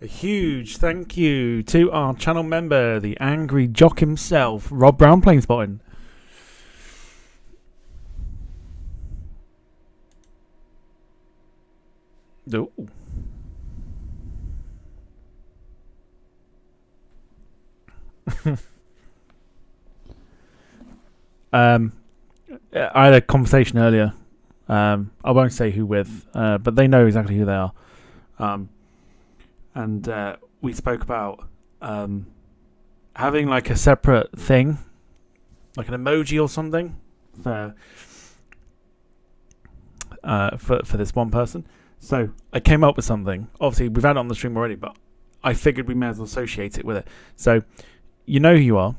A huge thank you to our channel member, the angry jock himself, Rob Brown Plane Spotting. Ooh. I had a conversation earlier. I won't say who with, but they know exactly who they are. And we spoke about having like a separate thing, like an emoji or something for this one person. So I came up with something. Obviously, we've had it on the stream already, but I figured we may as well associate it with it. So you know who you are.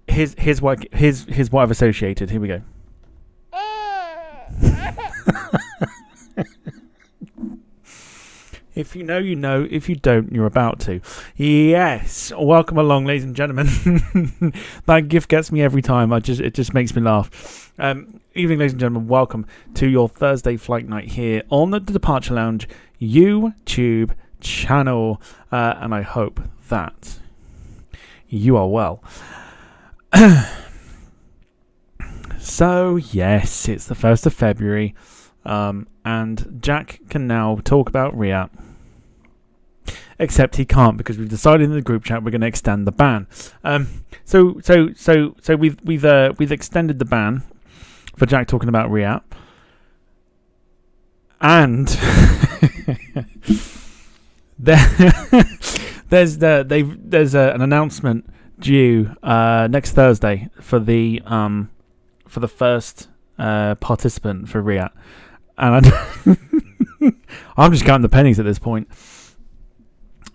Here's what I've associated. Here we go. If you know, you know. If you don't, you're about to. Yes. Welcome along, ladies and gentlemen. That gift gets me every time. It just makes me laugh. Evening, ladies and gentlemen. Welcome to your Thursday flight night here on the Departure Lounge YouTube channel. And I hope that you are well. So, yes, it's the 1st of February. And Jack can now talk about Riyadh. Except he can't, because we've decided in the group chat we're going to extend the ban. So we've extended the ban for Jack talking about Riyadh. And there's an announcement due next Thursday for the first participant for Riyadh. And I'm just counting the pennies at this point.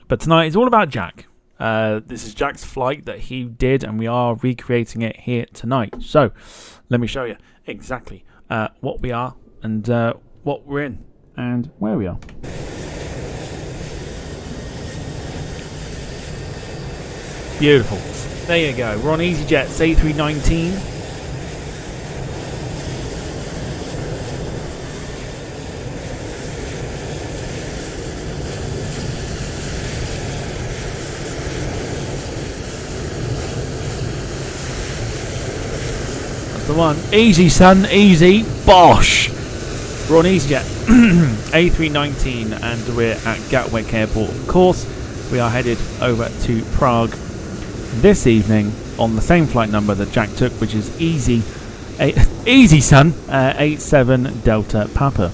But tonight is all about Jack. This is Jack's flight that he did, and we are recreating it here tonight. So let me show you exactly what we are and what we're in and where we are. Beautiful. There you go. We're on Easyjet's A319. The one. Easy, son. Easy. Bosh. We're on EasyJet A319 and we're at Gatwick Airport. Of course, we are headed over to Prague this evening on the same flight number that Jack took, which is Easy son. 87 Delta Papa.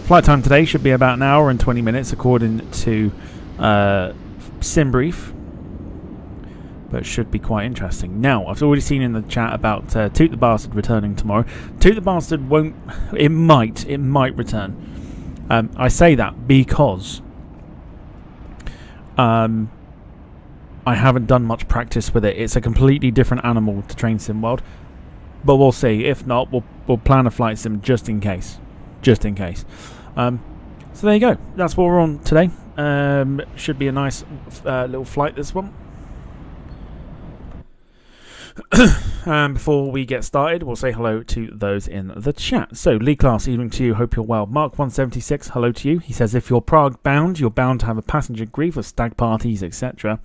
Flight time today should be about an hour and 20 minutes according to SimBrief. But it should be quite interesting. Now, I've already seen in the chat about Toot the Bastard returning tomorrow. Toot the Bastard won't... It might return. I say that because I haven't done much practice with it. It's a completely different animal to Train Sim World. But we'll see. If not, we'll plan a flight sim just in case. Just in case. So there you go. That's what we're on today. Should be a nice little flight, this one. Before we get started, we'll say hello to those in the chat. So, Lee Class, evening to you. Hope you're well. Mark176, hello to you. He says, if you're Prague bound, you're bound to have a passenger grief of stag parties, etc.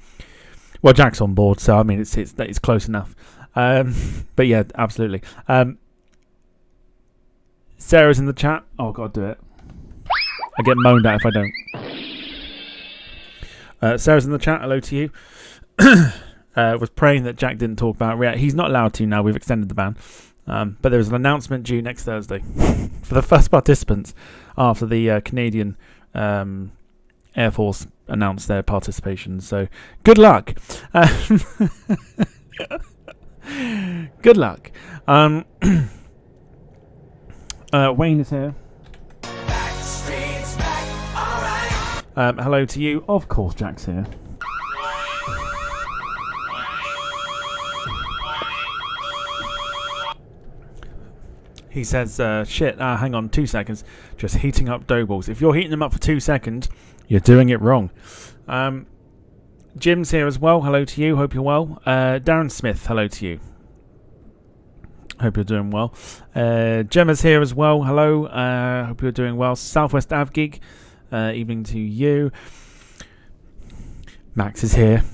Well, Jack's on board, so I mean, it's close enough. But yeah, absolutely. Sarah's in the chat. Oh, God, do it. I get moaned at if I don't. Sarah's in the chat. Hello to you. Was praying that Jack didn't talk about Riyadh. He's not allowed to now. We've extended the ban. But there's an announcement due next Thursday for the first participants after the Canadian Air Force announced their participation. So good luck. Good luck. Wayne is here. Hello to you. Of course, Jack's here. He says, shit, hang on 2 seconds. Just heating up dough balls. If you're heating them up for 2 seconds, you're doing it wrong. Jim's here as well. Hello to you. Hope you're well. Darren Smith, hello to you. Hope you're doing well. Gemma's here as well. Hello. Hope you're doing well. Southwest Avgig. Evening to you. Max is here.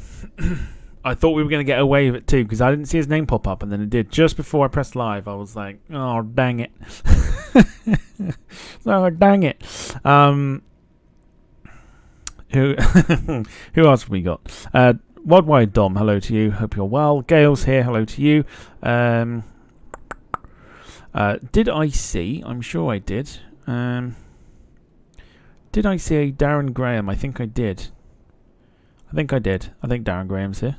I thought we were going to get away with it too because I didn't see his name pop up, and then it did just before I pressed live. I was like, "Oh, dang it!" Oh, dang it! Who who else have we got? Worldwide Dom, hello to you. Hope you're well. Gail's here. Hello to you. Did I see? I'm sure I did. Did I see a Darren Graham? I think I did. I think Darren Graham's here.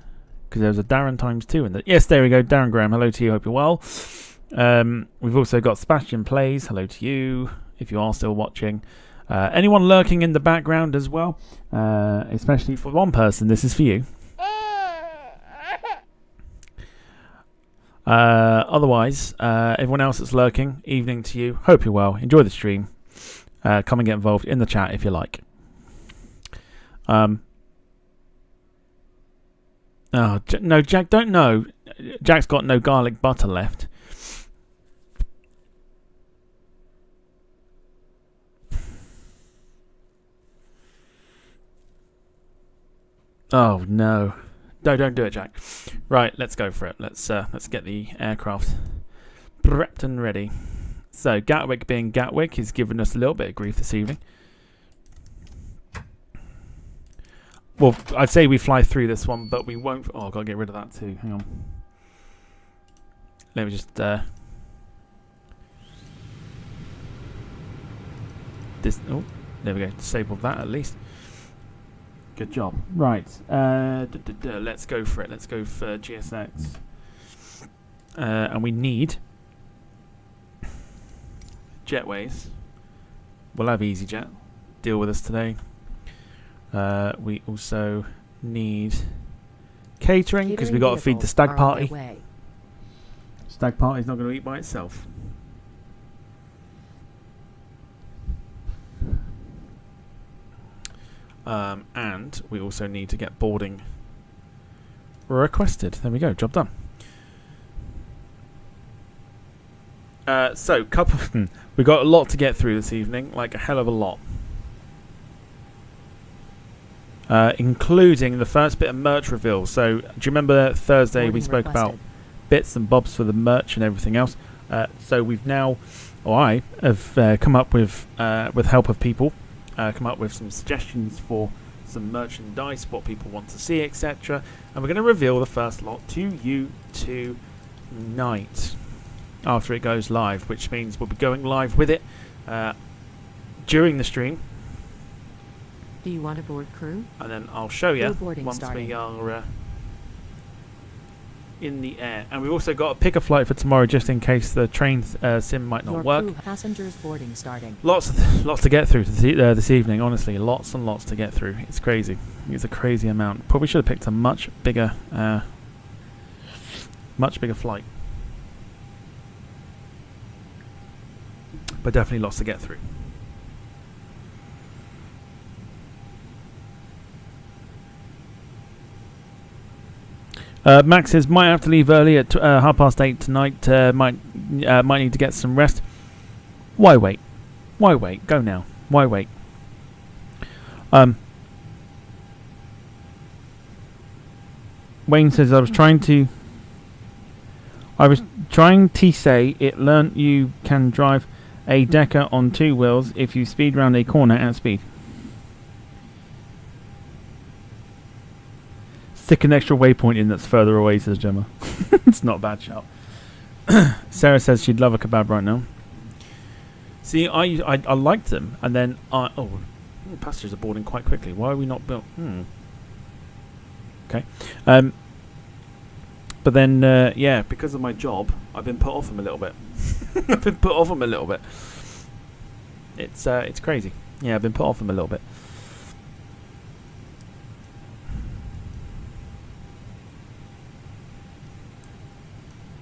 Because there was a Darren times 2 in there. Yes, there we go. Darren Graham, hello to you. Hope you're well. We've also got Sebastian Plays. Hello to you, if you are still watching. Anyone lurking in the background as well? Especially for one person, this is for you. Otherwise, everyone else that's lurking, evening to you. Hope you're well. Enjoy the stream. Come and get involved in the chat if you like. No, Jack, don't know. Jack's got no garlic butter left. Oh no. No, don't do it, Jack. Right, let's go for it. Let's get the aircraft prepped and ready. So Gatwick being Gatwick is giving us a little bit of grief this evening. Well, I'd say we fly through this one, but we won't. Oh, I've got to get rid of that too. Hang on. Let me just oh, there we go. Disabled that at least. Good job. Right. Let's go for it. Let's go for GSX. And we need Jetways. We'll have EasyJet deal with us today. We also need catering because we got to feed the stag party. Stag party's not going to eat by itself. And we also need to get boarding requested. There we go. Job done. So, we got a lot to get through this evening, like a hell of a lot. Including the first bit of merch reveal. So, do you remember Thursday boarding we spoke about bits and bobs for the merch and everything else? So we've now, or I have come up with help of people, come up with some suggestions for some merchandise, what people want to see, etc. And we're going to reveal the first lot to you tonight after it goes live, which means we'll be going live with it during the stream. Do you want a board crew? And then I'll show you once starting. we are in the air. And we've also got to pick a flight for tomorrow just in case the train sim might not work. Crew passengers boarding starting. Lots to get through this evening, honestly. Lots and lots to get through. It's crazy. It's a crazy amount. Probably should have picked a much bigger flight. But definitely lots to get through. Max says might have to leave early at 8:30 tonight. Might need to get some rest. Why wait? Why wait? Go now. Why wait? Wayne says I was trying to say it learnt you can drive a Decker on 2 wheels if you speed round a corner at speed. Stick an extra waypoint in that's further away, says Gemma. It's not a bad shout. Sarah says she'd love a kebab right now. See, I liked them, and then passengers are boarding quite quickly. Why are we not built? Okay. But then, yeah, because of my job, I've been put off them a little bit. I've been put off them a little bit. It's crazy. Yeah, I've been put off them a little bit.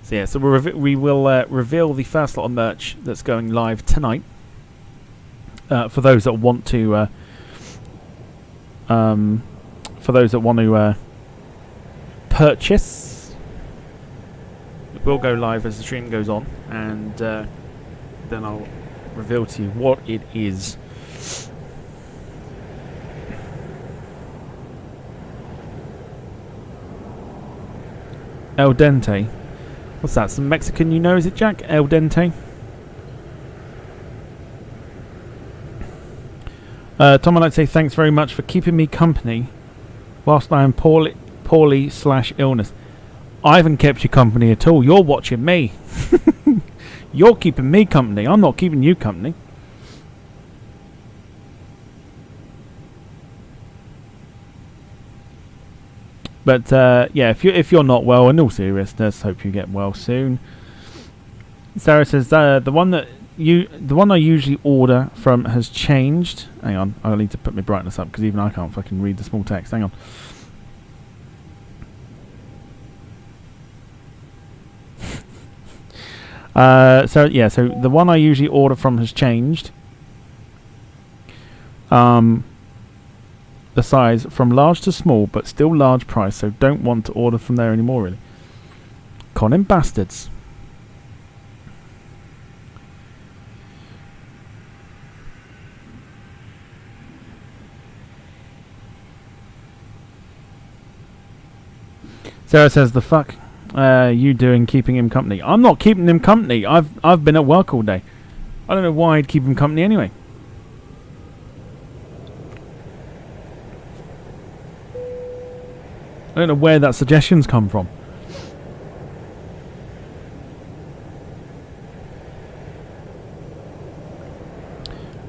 So yeah, so we will reveal the first lot of merch that's going live tonight. For those that want to, purchase. will go live as the stream goes on, and then I'll reveal to you what it is. El dente. What's that? Some Mexican you know, is it, Jack? El dente? Tom, I'd like to say thanks very much for keeping me company whilst I am poorly / illness. I haven't kept you company at all. You're watching me. You're keeping me company. I'm not keeping you company. But yeah, if you're not well, in all seriousness, hope you get well soon. Sarah says the one I usually order from has changed. Hang on, I need to put my brightness up because even I can't fucking read the small text. Hang on. So the one I usually order from has changed. The size from large to small, but still large price, so don't want to order from there anymore, really. Conning bastards. Sarah says, the fuck you doing keeping him company? I'm not keeping him company. I've been at work all day. I don't know why I'd keep him company anyway. I don't know where that suggestion's come from.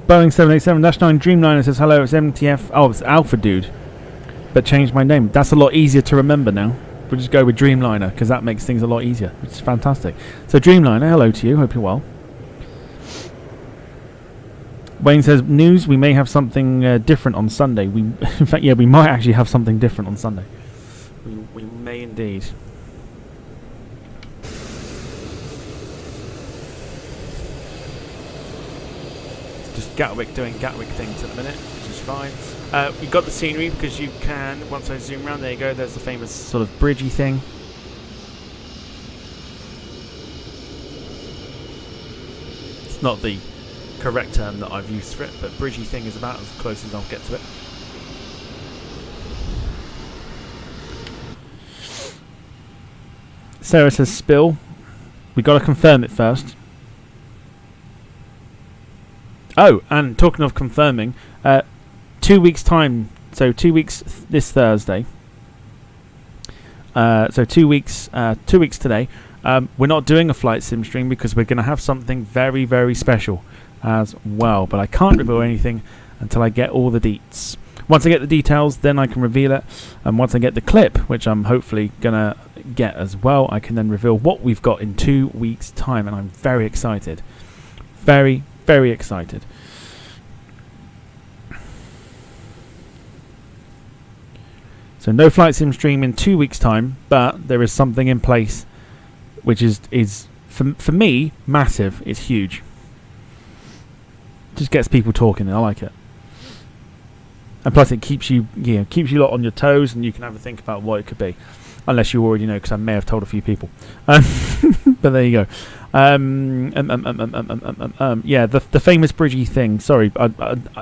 Boeing 787-9 Dreamliner says, hello, it's MTF. Oh, it's Alpha Dude. But changed my name. That's a lot easier to remember now. We'll just go with Dreamliner, because that makes things a lot easier, which is fantastic. So Dreamliner, hello to you. Hope you're well. Wayne says, news, we may have something different on Sunday. In fact, yeah, we might actually have something different on Sunday. We may indeed. Just Gatwick doing Gatwick things at the minute, which is fine. We got the scenery because you can, once I zoom around, there you go, there's the famous sort of bridgey thing. It's not the correct term that I've used for it, but bridgey thing is about as close as I'll get to it. Sarah says spill. We got to confirm it first. Oh, and talking of confirming, 2 weeks time. So 2 weeks this Thursday. So 2 weeks. 2 weeks today. We're not doing a flight sim stream because we're going to have something very, very special as well. But I can't reveal anything until I get all the deets. Once I get the details, then I can reveal it. And once I get the clip, which I'm hopefully going to get as well, I can then reveal what we've got in 2 weeks' time. And I'm very excited. Very, very excited. So no flight sim stream in 2 weeks' time, but there is something in place which is for me, massive. It's huge. Just gets people talking. I like it. And plus it keeps you lot on your toes, and you can have a think about what it could be. Unless you already know, because I may have told a few people. But there you go. Yeah, the famous bridgey thing. Sorry,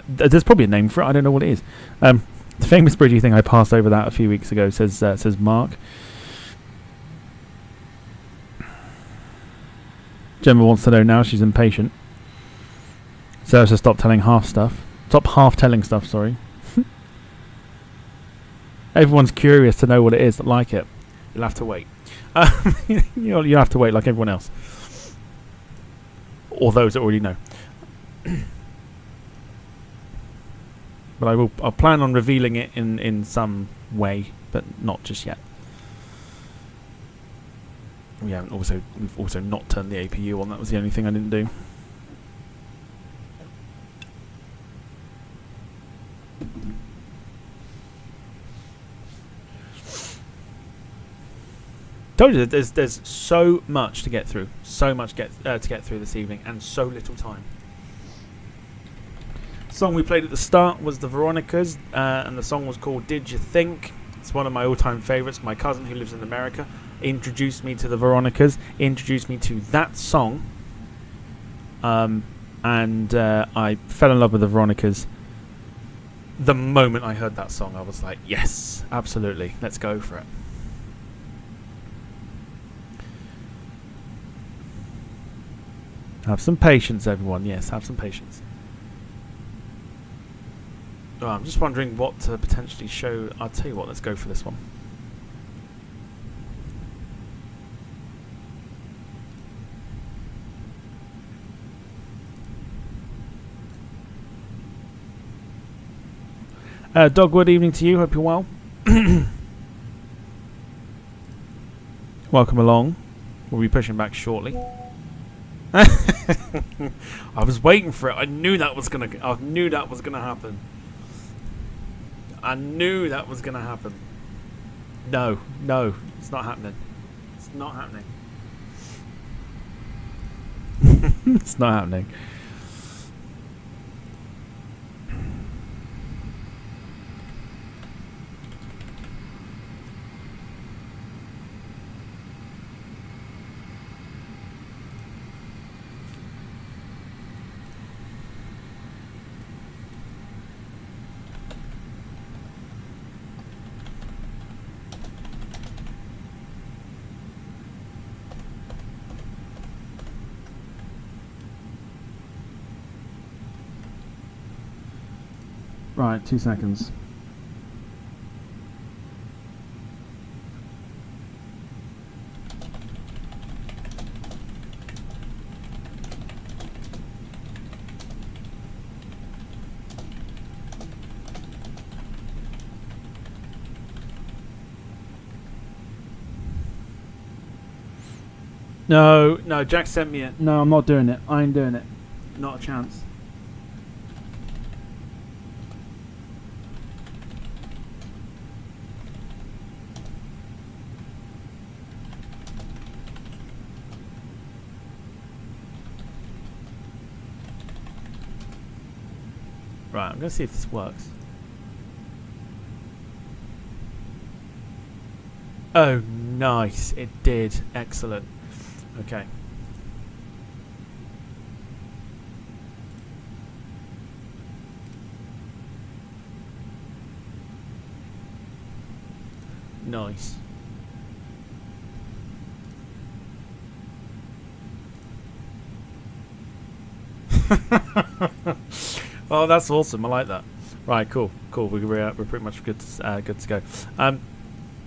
there's probably a name for it. I don't know what it is. The famous bridgey thing, I passed over that a few weeks ago, says Mark. Gemma wants to know now. She's impatient. So to stop telling half telling stuff, sorry. Everyone's curious to know what it is that like it. You'll have to wait. You'll have to wait like everyone else. Or those that already know. But I'll plan on revealing it in some way, but not just yet. We've also not turned the APU on. That was the only thing I didn't do. Told you that there's so much to get through, to get through this evening, and so little time. The song we played at the start was the Veronicas, and the song was called "Did You Think?" It's one of my all-time favourites. My cousin, who lives in America, introduced me to the Veronicas, introduced me to that song, and I fell in love with the Veronicas. The moment I heard that song, I was like, yes, absolutely, let's go for it. Have some patience, everyone. Yes, have some patience. Oh, I'm just wondering what to potentially show. I'll tell you what, let's go for this one. Dogwood, evening to you. Hope you're well. Welcome along. We'll be pushing back shortly. I was waiting for it. I knew that was gonna happen. I knew that was gonna happen. No, it's not happening. It's not happening. It's not happening. Right, 2 seconds. No, Jack sent me it. No, I'm not doing it. I ain't doing it. Not a chance. Right, I'm going to see if this works. Oh, nice. It did. Excellent. Okay. Nice. Oh, that's awesome. I like that. Right, cool. We're pretty much good to go.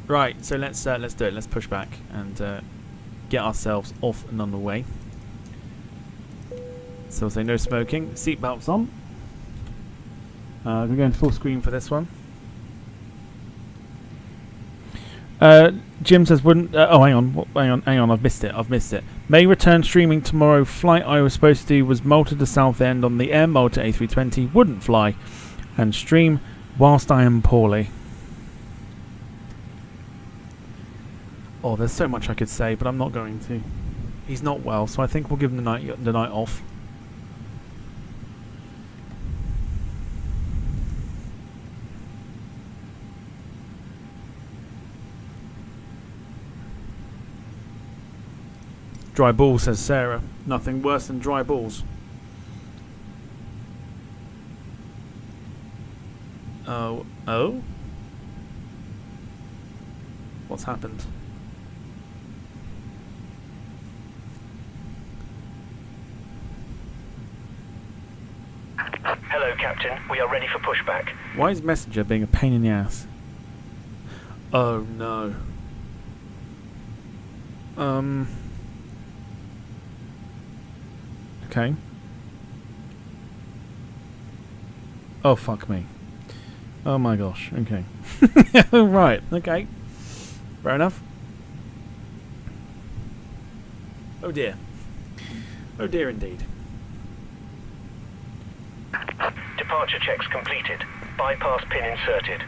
Right, so let's do it. Let's push back and get ourselves off and on the way. So we'll say no smoking. Seatbelts on. We're going full screen for this one. Jim says wouldn't. Oh, hang on. I've missed it. May return streaming tomorrow. Flight I was supposed to do was Malta to Southend on the Air Malta A320. Wouldn't fly, and stream whilst I am poorly. Oh, there's so much I could say, but I'm not going to. He's not well, so I think we'll give him the night off. Dry balls, says Sarah. Nothing worse than dry balls. Oh? What's happened? Hello, Captain. We are ready for pushback. Why is Messenger being a pain in the ass? Oh, no. Okay. Oh, fuck me. Oh my gosh. Okay. Right. Okay. Fair enough. Oh dear. Oh dear indeed. Departure checks completed. Bypass pin inserted.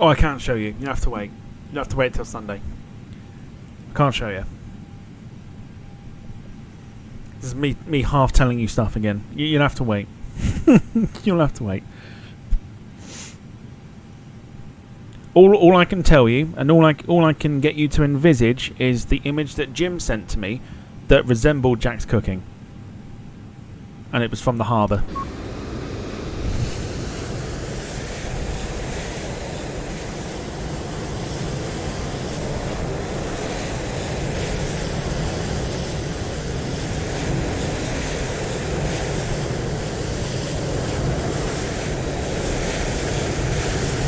Oh, I can't show you. You have to wait. You have to wait till Sunday. I can't show you. This is me half telling you stuff again. You'll have to wait. You'll have to wait. All I can tell you, and all I can get you to envisage, is the image that Jim sent to me that resembled Jack's cooking, and it was from the harbour.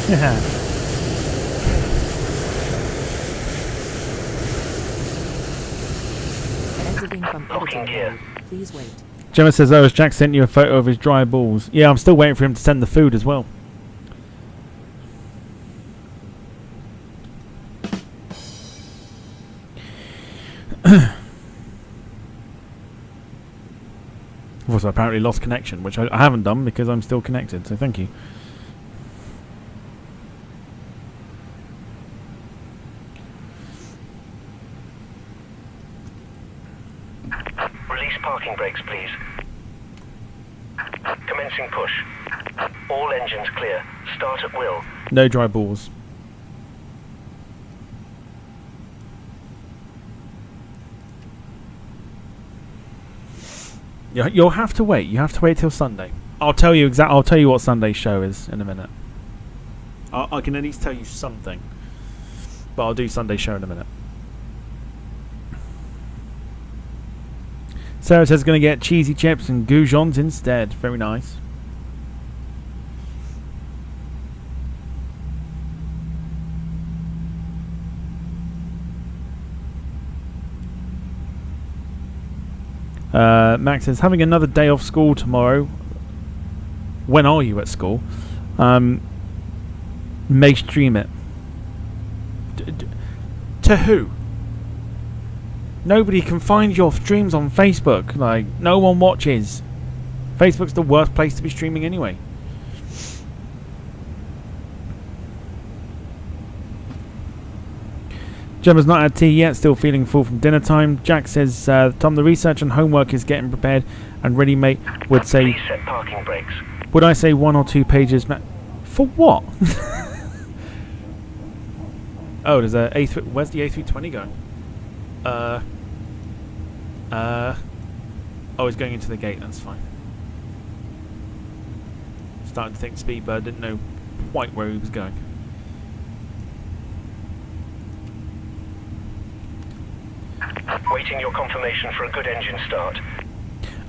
Yeah. Exiting from Locking editing gear. mode. Please wait. Gemma says, "Oh, has Jack sent you a photo of his dry balls?" Yeah, I'm still waiting for him to send the food as well. I've also apparently lost connection, which I haven't done because I'm still connected, so thank you. Release parking brakes, please. Commencing push. All engines clear. Start at will. No dry balls. You'll have to wait. You have to wait till Sunday. I'll tell you what Sunday's show is in a minute. I can at least tell you something, but I'll do Sunday's show in a minute. Sarah says going to get cheesy chips and goujons instead. Very nice. Max says, having another day off school tomorrow. When are you at school? May stream it. To who? Nobody can find your streams on Facebook. Like, no one watches. Facebook's the worst place to be streaming anyway. Gemma's not had tea yet, still feeling full from dinner time. Jack says, Tom, the research and homework is getting prepared and ready, mate. Would say... Please set parking brakes. Would I say 1 or 2 pages? For what? Oh, there's a A3... Where's the A320 going? Oh, he's going into the gate, that's fine. Starting to think Speedbird, didn't know quite where he was going. Waiting your confirmation for a good engine start.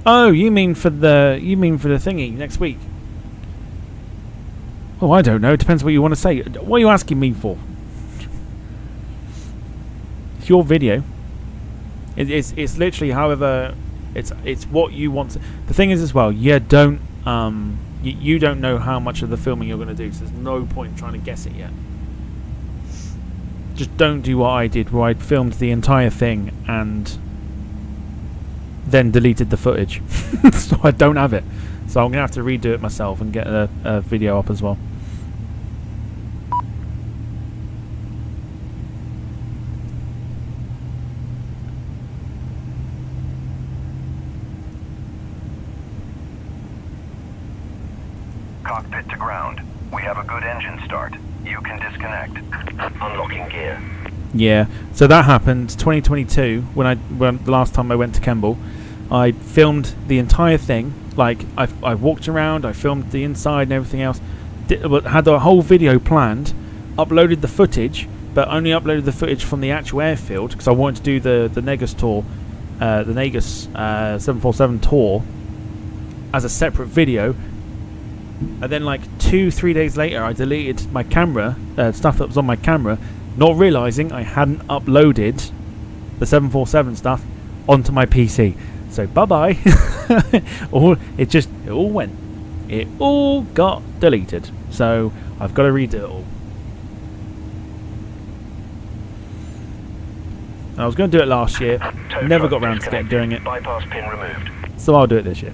Oh, you mean for the thingy next week? Oh, I don't know. It depends what you want to say. What are you asking me for? It's your video. It's literally however it's what you want to. The thing is as well, you don't know how much of the filming you're going to do, so there's no point in trying to guess it yet. Just don't do what I did, where I filmed the entire thing and then deleted the footage. So I don't have it. So I'm going to have to redo it myself and get a video up as well. Cockpit to ground. We have a good engine start. You can disconnect. Unlocking gear. Yeah, so that happened 2022 when the last time I went to Kemble. I filmed the entire thing. Like I walked around, I filmed the inside and everything else. Had a whole video planned, uploaded the footage, but only uploaded the footage from the actual airfield because I wanted to do the Negus tour, the Negus 747 tour as a separate video. And then like 2-3 days later I deleted my camera, stuff that was on my camera, not realising I hadn't uploaded the 747 stuff onto my PC. So bye bye. It all went. It all got deleted. So I've got to redo it all. I was going to do it last year, never got round to doing it. Bypass pin removed. So I'll do it this year.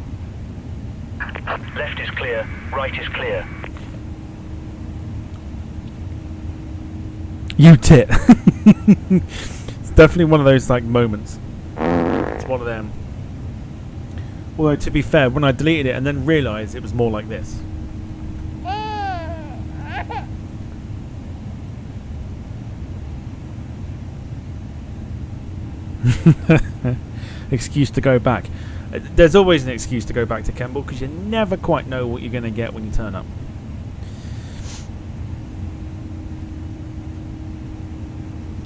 Left is clear, right is clear. You tit. It's definitely one of those like moments. It's one of them. Although, to be fair, when I deleted it and then realised it was more like this. Excuse to go back. There's always an excuse to go back to Kemble because you never quite know what you're going to get when you turn up.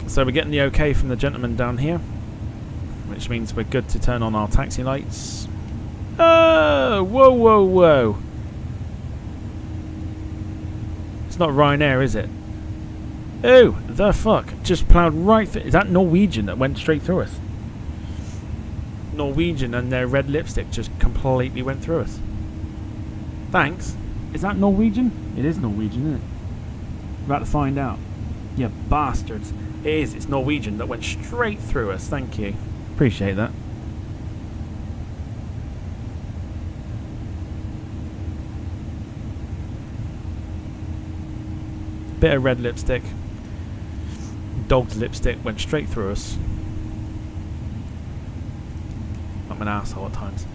So we're getting the okay from the gentleman down here, which means we're good to turn on our taxi lights. Oh, whoa, whoa, whoa. It's not Ryanair, is it? Oh, the fuck. Just ploughed right through. Is that Norwegian that went straight through us? Norwegian and their red lipstick just completely went through us. Thanks. Is that Norwegian? It is Norwegian, isn't it? We're about to find out. You bastards. It is. It's Norwegian that went straight through us. Thank you. Appreciate that. Bit of red lipstick. Dog's lipstick went straight through us. I'm an asshole at times.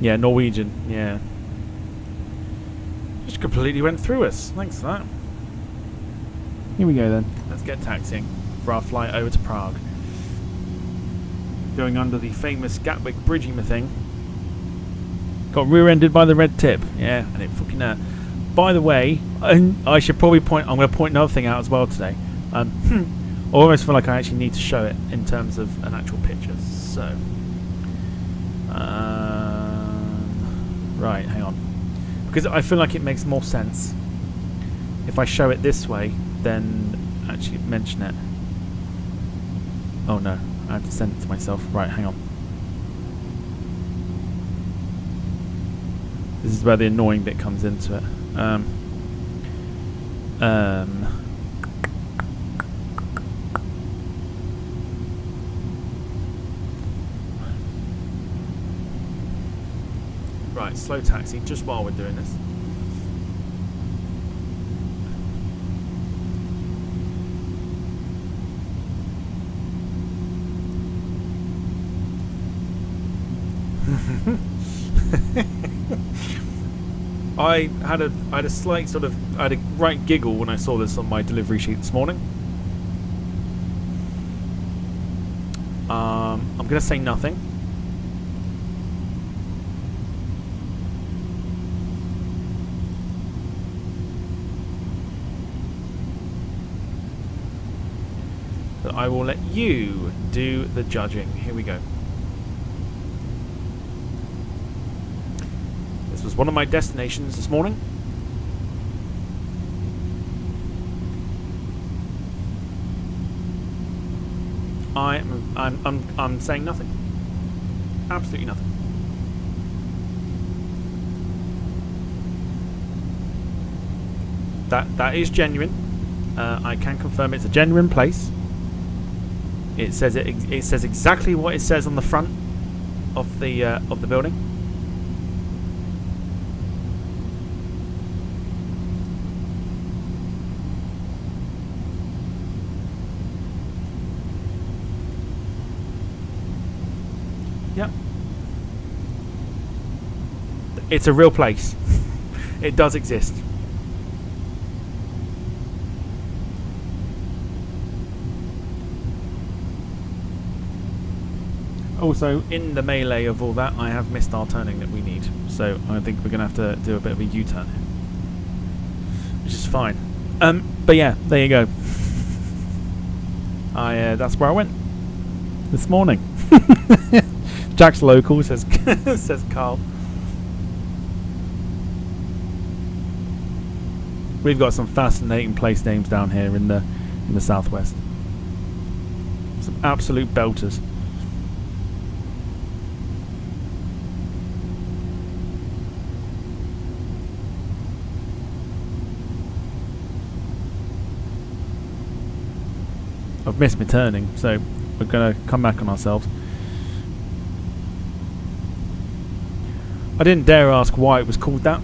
Yeah, Norwegian. Yeah. Just completely went through us. Thanks for that. Here we go then. Let's get taxiing for our flight over to Prague. Going under the famous Gatwick bridging thing. Got rear-ended by the red tip. Yeah, and it fucking hurt. By the way, I should probably point. I'm going to point another thing out as well today. I almost feel like I actually need to show it in terms of an actual picture. So, right, hang on, because I feel like it makes more sense if I show it this way than actually mention it. Oh no, I have to send it to myself. Right, hang on. This is where the annoying bit comes into it. Right, slow taxi just while we're doing this. I had a slight sort of right giggle when I saw this on my delivery sheet this morning. I'm gonna say nothing. But I will let you do the judging. Here we go. This was one of my destinations this morning. I'm saying nothing. Absolutely nothing. That is genuine. I can confirm it's a genuine place. It says it says exactly what it says on the front of the building. Yep. It's a real place. It does exist. Also, in the melee of all that, I have missed our turning that we need. So I think we're going to have to do a bit of a U-turn here. Which is fine. But yeah, there you go. That's where I went this morning. Jack's local, says says Carl. We've got some fascinating place names down here in the southwest. Some absolute belters. I've missed my turning, so we're going to come back on ourselves. I didn't dare ask why it was called that.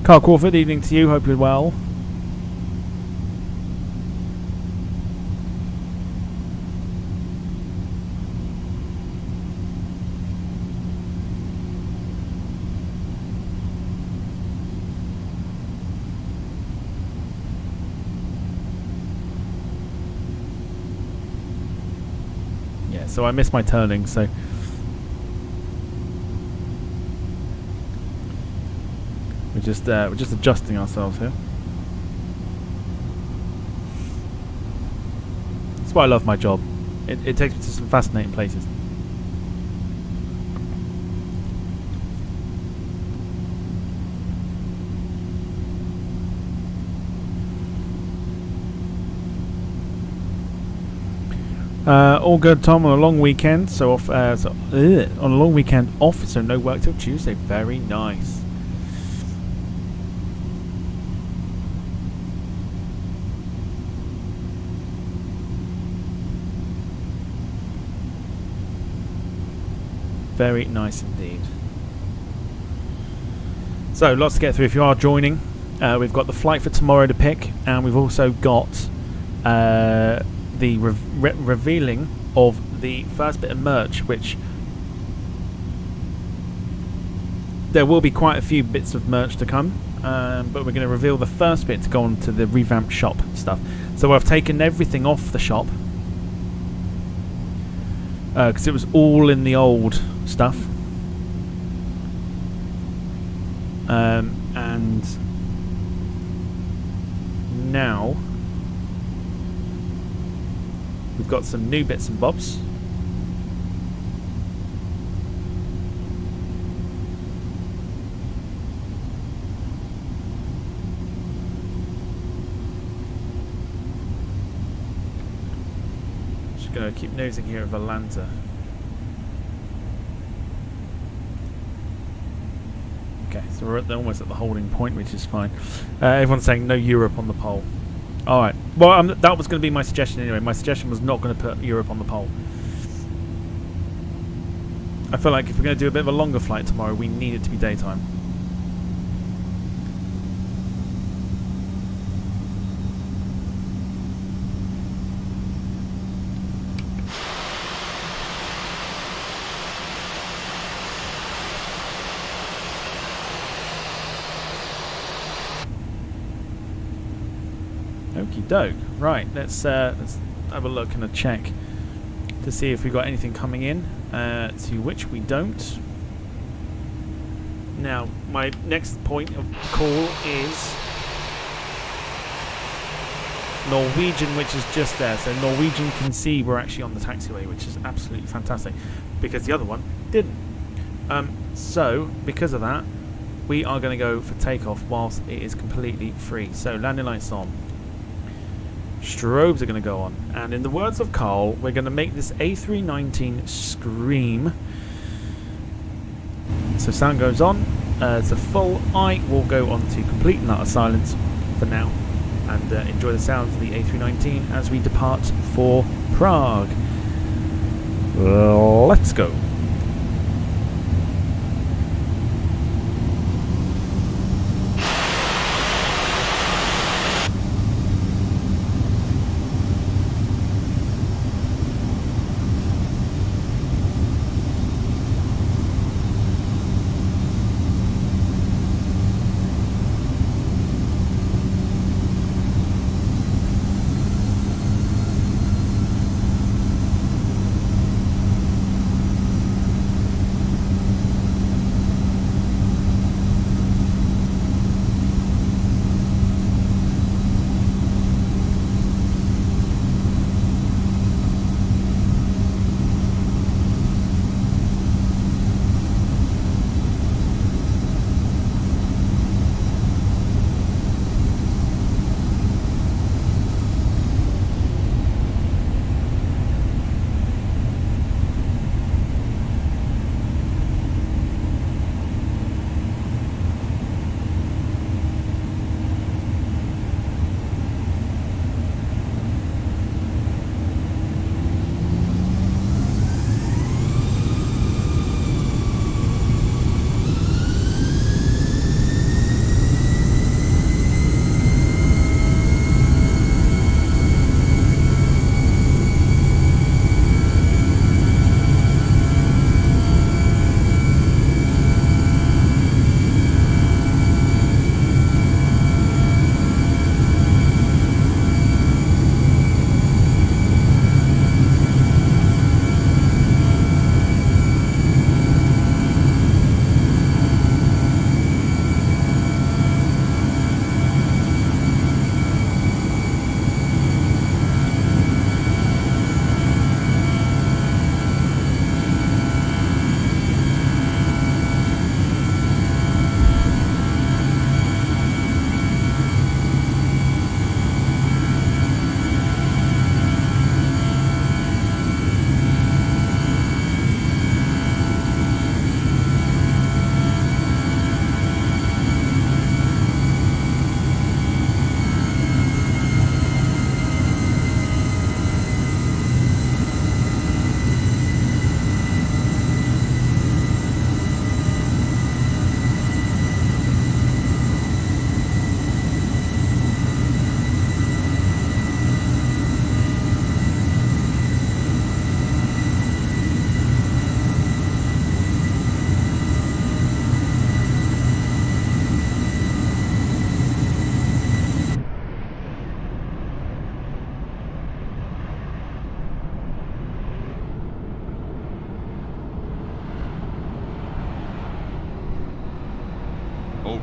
Carl Crawford, evening to you. Hope you're well. Yeah, so I missed my turning, so we're just adjusting ourselves here. That's why I love my job. It takes me to some fascinating places. All good, Tom. On a long weekend, on a long weekend off, so no work till Tuesday. Very nice. Very nice indeed. So lots to get through if you are joining. We've got the flight for tomorrow to pick, and we've also got the revealing of the first bit of merch, which there will be quite a few bits of merch to come, but we're going to reveal the first bit to go on to the revamped shop stuff. So I've taken everything off the shop because it was all in the old stuff, and now we've got some new bits and bobs. Just gonna keep nosing here at Valanta. Okay, so we're almost at the holding point, which is fine. Everyone's saying no Europe on the poll. Alright, well that was going to be my suggestion anyway. My suggestion was not going to put Europe on the poll. I feel like if we're going to do a bit of a longer flight tomorrow, we need it to be daytime. Okie doke. Right, let's have a look and a check to see if we've got anything coming in, to which we don't. Now, my next point of call is Norwegian, which is just there. So Norwegian can see we're actually on the taxiway, which is absolutely fantastic, because the other one didn't. So, because of that, we are going to go for takeoff whilst it is completely free. So, landing lights on. Strobes are going to go on, and in the words of Carl, we're going to make this A319 scream. So sound goes on, it's a full I will go on to complete and utter silence for now, and enjoy the sounds of the A319 as we depart for Prague. Let's go.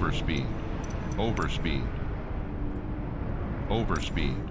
Overspeed. Overspeed. Overspeed.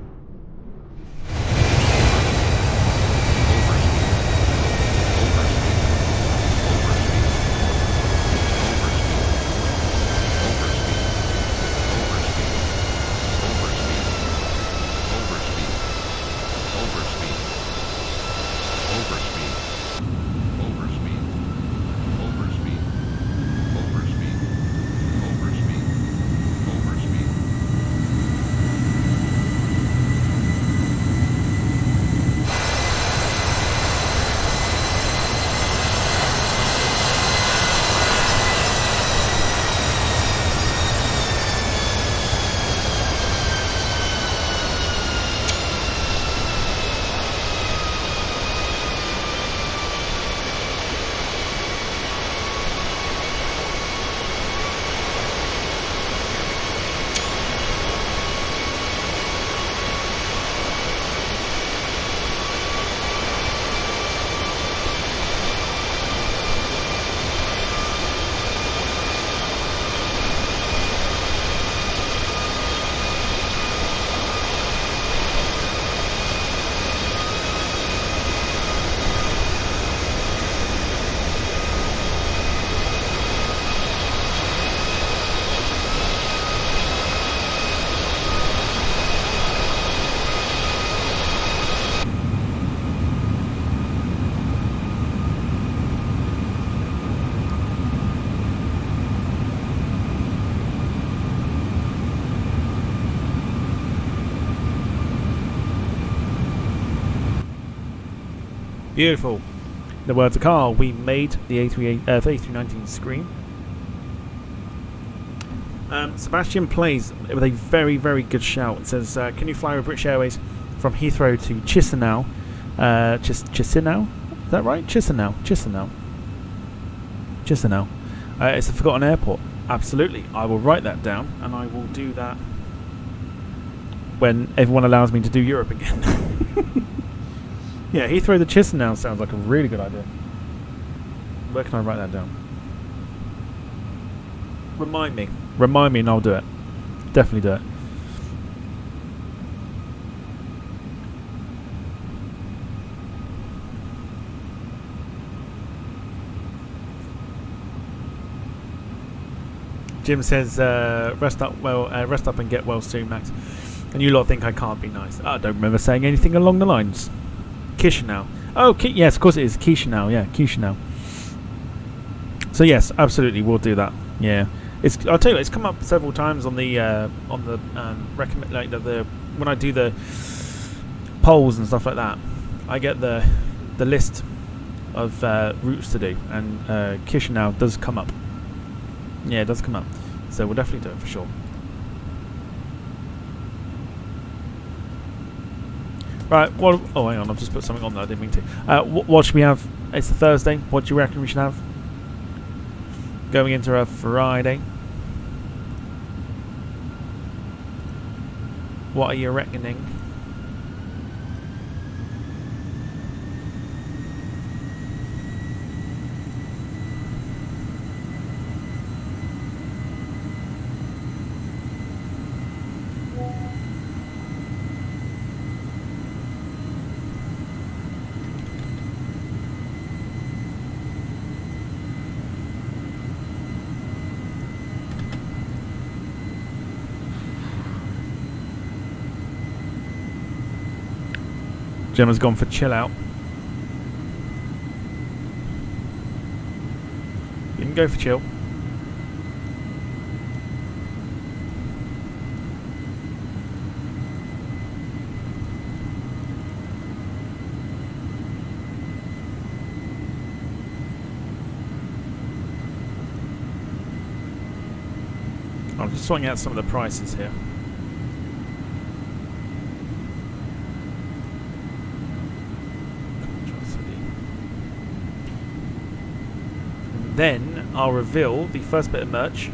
Beautiful. The words of Carl, we made the A319 scream. Sebastian plays with a very, very good shout. It says, can you fly with British Airways from Heathrow to Chisinau? Chisinau? Is that right? Chisinau. It's a forgotten airport. Absolutely. I will write that down, and I will do that when everyone allows me to do Europe again. Yeah, Heathrow to Chisinau sounds like a really good idea. Where can I write that down? Remind me, and I'll do it. Definitely do it. Jim says, rest up and get well soon, Max. And you lot think I can't be nice. I don't remember saying anything along the lines. Chisinau. Oh, yes, of course it is. Chisinau, yeah, Chisinau. So yes, absolutely, we'll do that. Yeah, I'll tell you, it's come up several times on the recommend, like the when I do the polls and stuff like that. I get the list of routes to do, and Chisinau does come up. Yeah, it does come up. So we'll definitely do it for sure. Right, well, oh, hang on, I've just put something on there I didn't mean to. What should we have? It's a Thursday. What do you reckon we should have? Going into a Friday. What are you reckoning? Gemma's gone for chill out. You can go for chill. I'm just sorting out some of the prices here. Then I'll reveal the first bit of merch.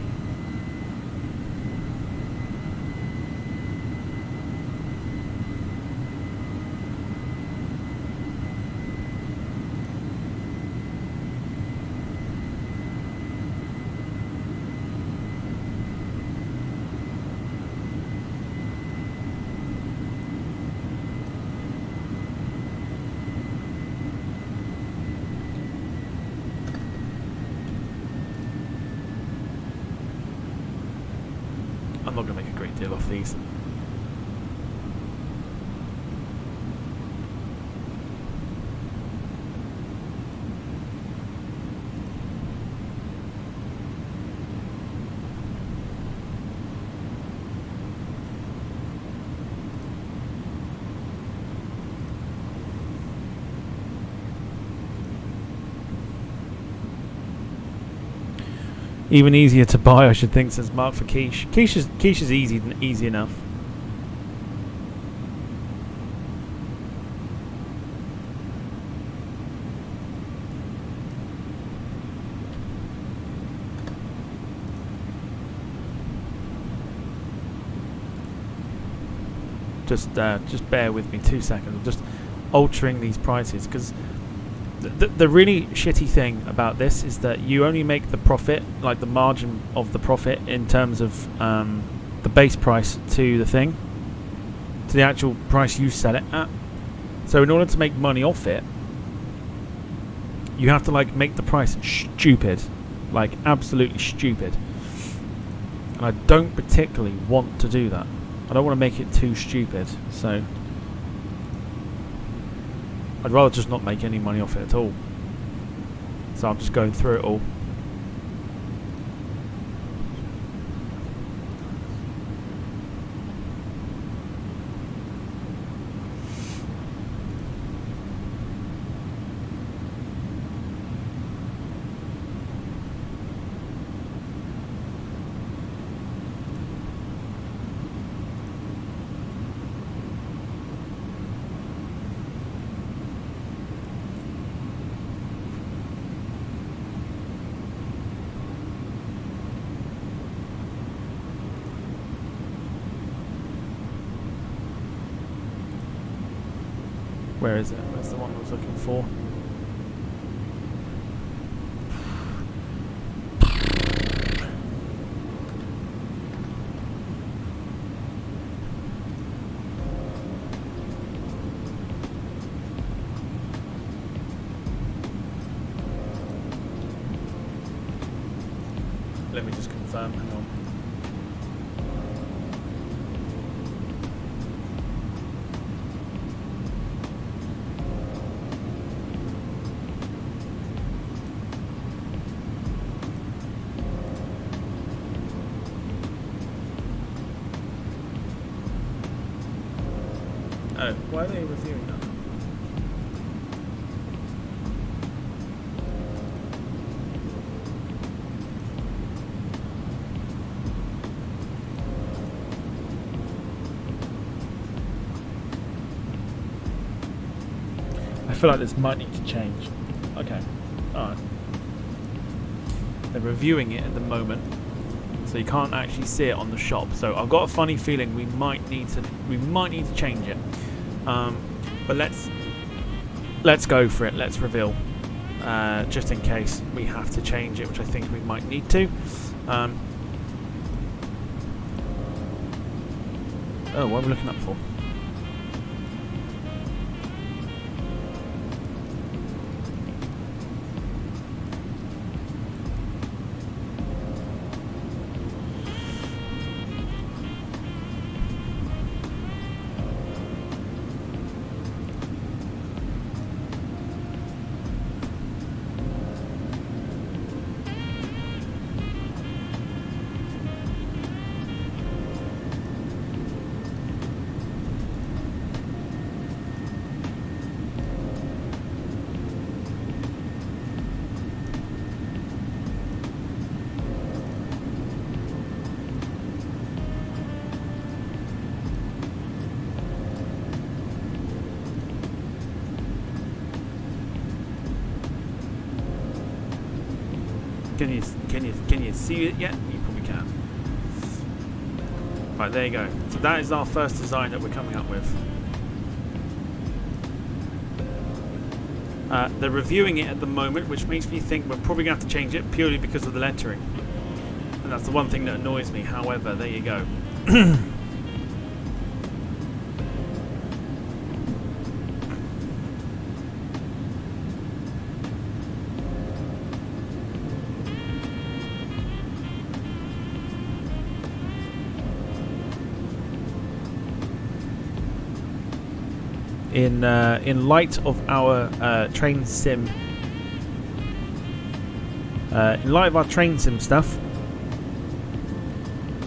I'm not going to make a great deal off these. Even easier to buy, I should think, says Mark for quiche. Quiche is easy enough. Just bear with me 2 seconds. I'm just altering these prices because the really shitty thing about this is that you only make the profit, like the margin of the profit, in terms of the base price to the thing, to the actual price you sell it at. So in order to make money off it, you have to like make the price stupid, like absolutely stupid. And I don't particularly want to do that. I don't want to make it too stupid, so I'd rather just not make any money off it at all. So I'm just going through it all. Where is it? Where's the one I was looking for? Let me just confirm. Hang on. Oh, why are they reviewing that? I feel like this might need to change. Okay, alright. They're reviewing it at the moment, so you can't actually see it on the shop. So I've got a funny feeling we might need to change it. But let's go for it. Let's reveal, just in case we have to change it, which I think we might need to. Oh, what are we looking up for? Can you see it yet? You probably can. Right, there you go. So that is our first design that we're coming up with. They're reviewing it at the moment, which makes me think we're probably going to have to change it purely because of the lettering. And that's the one thing that annoys me. However, there you go. in light of our train sim. In light of our train sim stuff,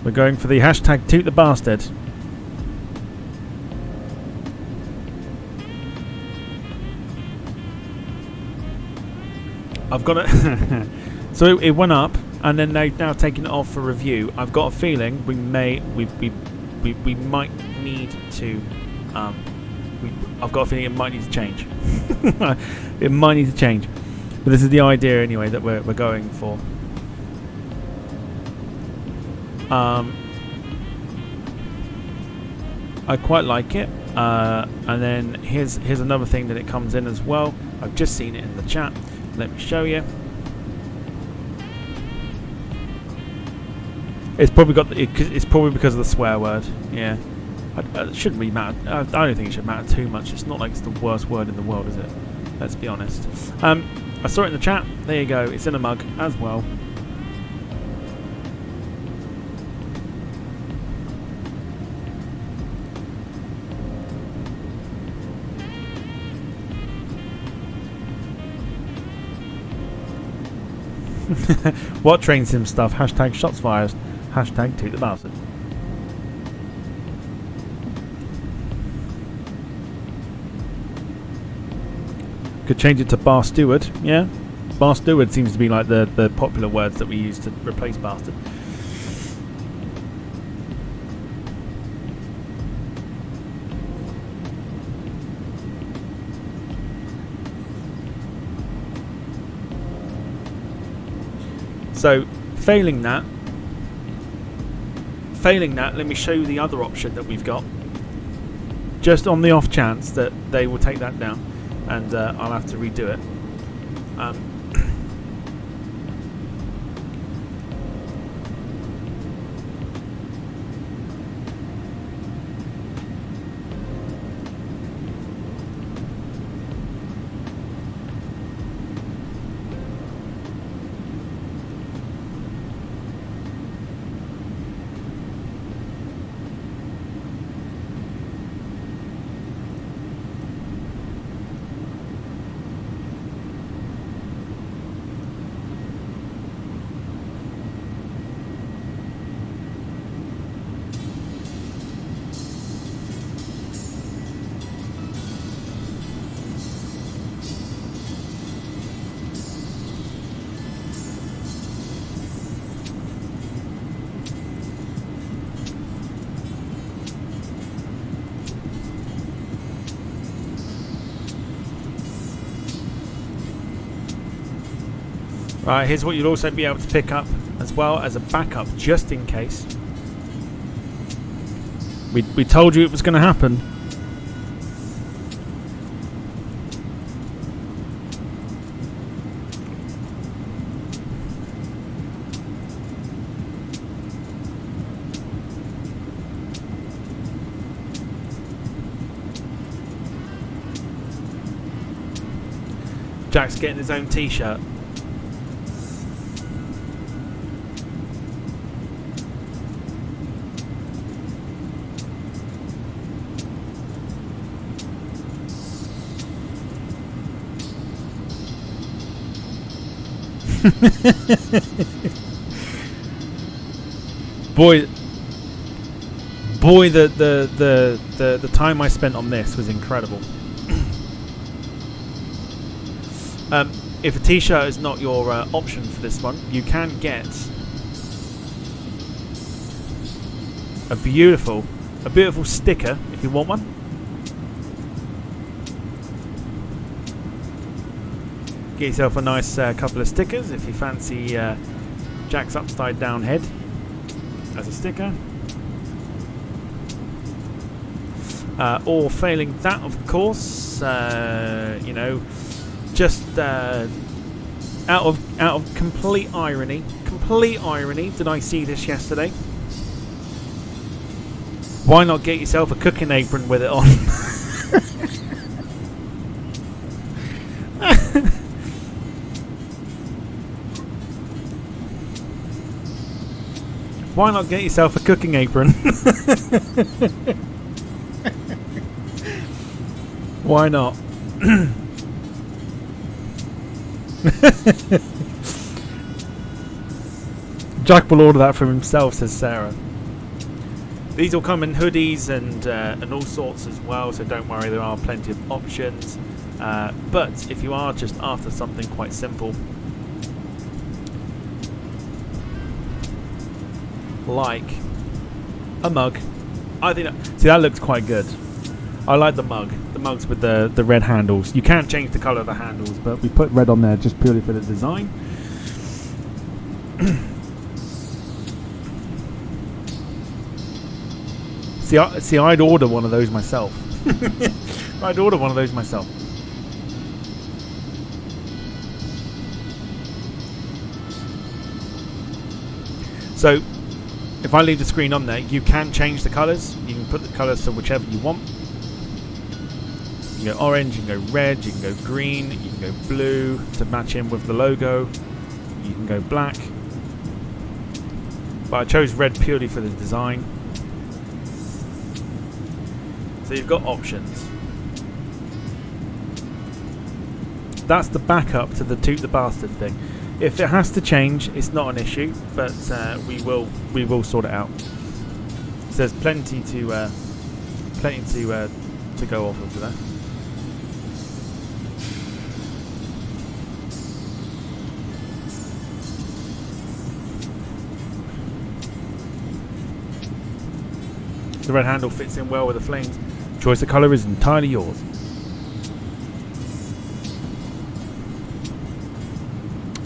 we're going for the hashtag toot the bastard. I've got it. So it went up, and then they've now taken it off for review. I've got a feeling we might need to. I've got a feeling it might need to change. It might need to change, but this is the idea anyway that we're going for. I quite like it. And then here's another thing that it comes in as well. I've just seen it in the chat. Let me show you. It's probably got. It's probably because of the swear word. Yeah, it shouldn't really matter. I don't think it should matter too much. It's not like it's the worst word in the world, is it? Let's be honest. I saw it in the chat. There you go. It's in a mug as well. What train sim stuff? Hashtag shots fired. Hashtag toot the bastard. Could change it to bar steward. Yeah, bar steward seems to be like the popular words that we use to replace bastard. So, failing that, let me show you the other option that we've got. Just on the off chance that they will take that down, and I'll have to redo it. Right, here's what you'll also be able to pick up as well as a backup, just in case. We told you it was going to happen. Jack's getting his own t-shirt. boy, the time I spent on this was incredible. If a t-shirt is not your option for this one, you can get a beautiful sticker if you want one. Get yourself a nice couple of stickers if you fancy Jack's upside down head as a sticker. Or failing that, of course, you know, just out of complete irony, did I see this yesterday? Why not get yourself a cooking apron with it on? Why not get yourself a cooking apron? Why not? Jack will order that from himself, says Sarah. These will come in hoodies and all sorts as well, so don't worry, there are plenty of options. But if you are just after something quite simple, like a mug, I think that looks quite good. I like the mugs with the red handles. You can't change the colour of the handles, but we put red on there just purely for the design. See, I'd order one of those myself. I'd order one of those myself. So, if I leave the screen on there, you can change the colours. You can put the colours to whichever you want. You can go orange, you can go red, you can go green, you can go blue to match in with the logo. You can go black. But I chose red purely for the design. So you've got options. That's the backup to the Toot the Bastard thing. If it has to change, it's not an issue, but we will sort it out. So there's plenty to go off of there. The red handle fits in well with the flames. Choice of colour is entirely yours.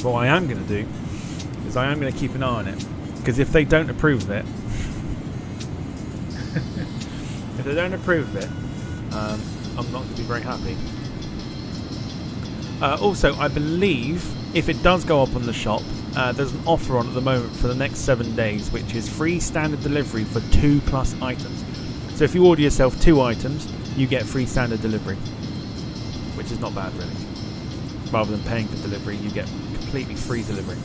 What I am going to do is I am going to keep an eye on it, because if they don't approve of it, I'm not going to be very happy. Also, I believe if it does go up on the shop, there's an offer on at the moment for the next 7 days, which is free standard delivery for 2+ items. So if you order yourself 2 items, you get free standard delivery, which is not bad really. Rather than paying for delivery, you get completely free delivery.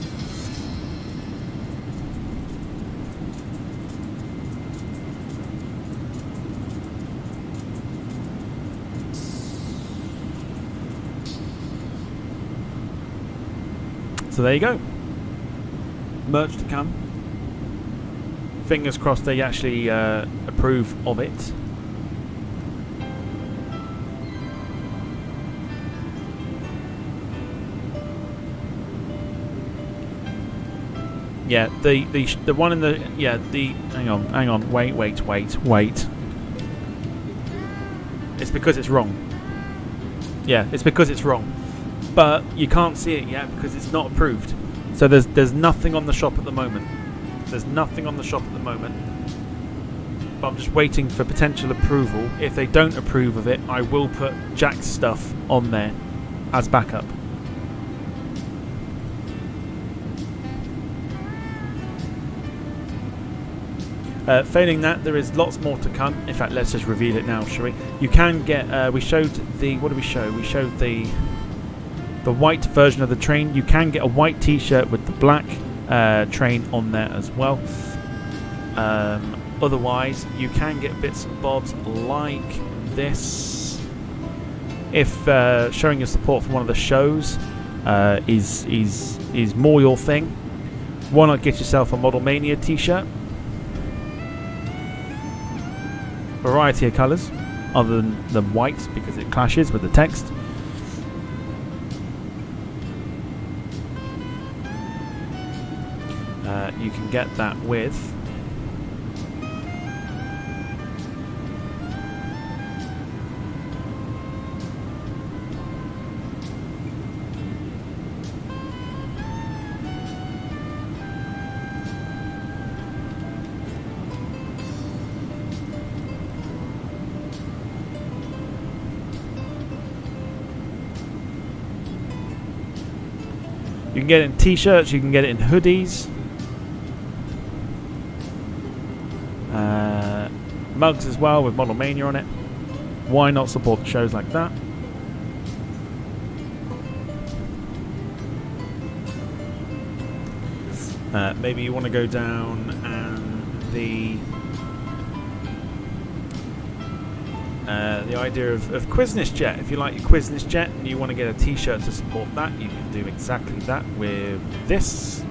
So there you go. Merch to come. Fingers crossed they actually approve of it. Yeah, the one in the hang on, wait. It's because it's wrong. Yeah, it's because it's wrong. But you can't see it yet because it's not approved. So there's nothing on the shop at the moment. There's nothing on the shop at the moment. But I'm just waiting for potential approval. If they don't approve of it, I will put Jack's stuff on there as backup. Failing that, there is lots more to come. In fact, let's just reveal it now, shall we? You can get. We showed the. What did we show? We showed the white version of the train. You can get a white T-shirt with the black train on there as well. Otherwise, you can get bits and bobs like this. If showing your support for one of the shows is more your thing, why not get yourself a Model Mania T-shirt? Variety of colours other than white because it clashes with the text. You can get that with you can get it in t-shirts, you can get it in hoodies, mugs as well with Model Mania on it. Why not support shows like that? Maybe you want to go down and the idea of Jet. If you like your Jet and you want to get a t-shirt to support that, you can do exactly that with this.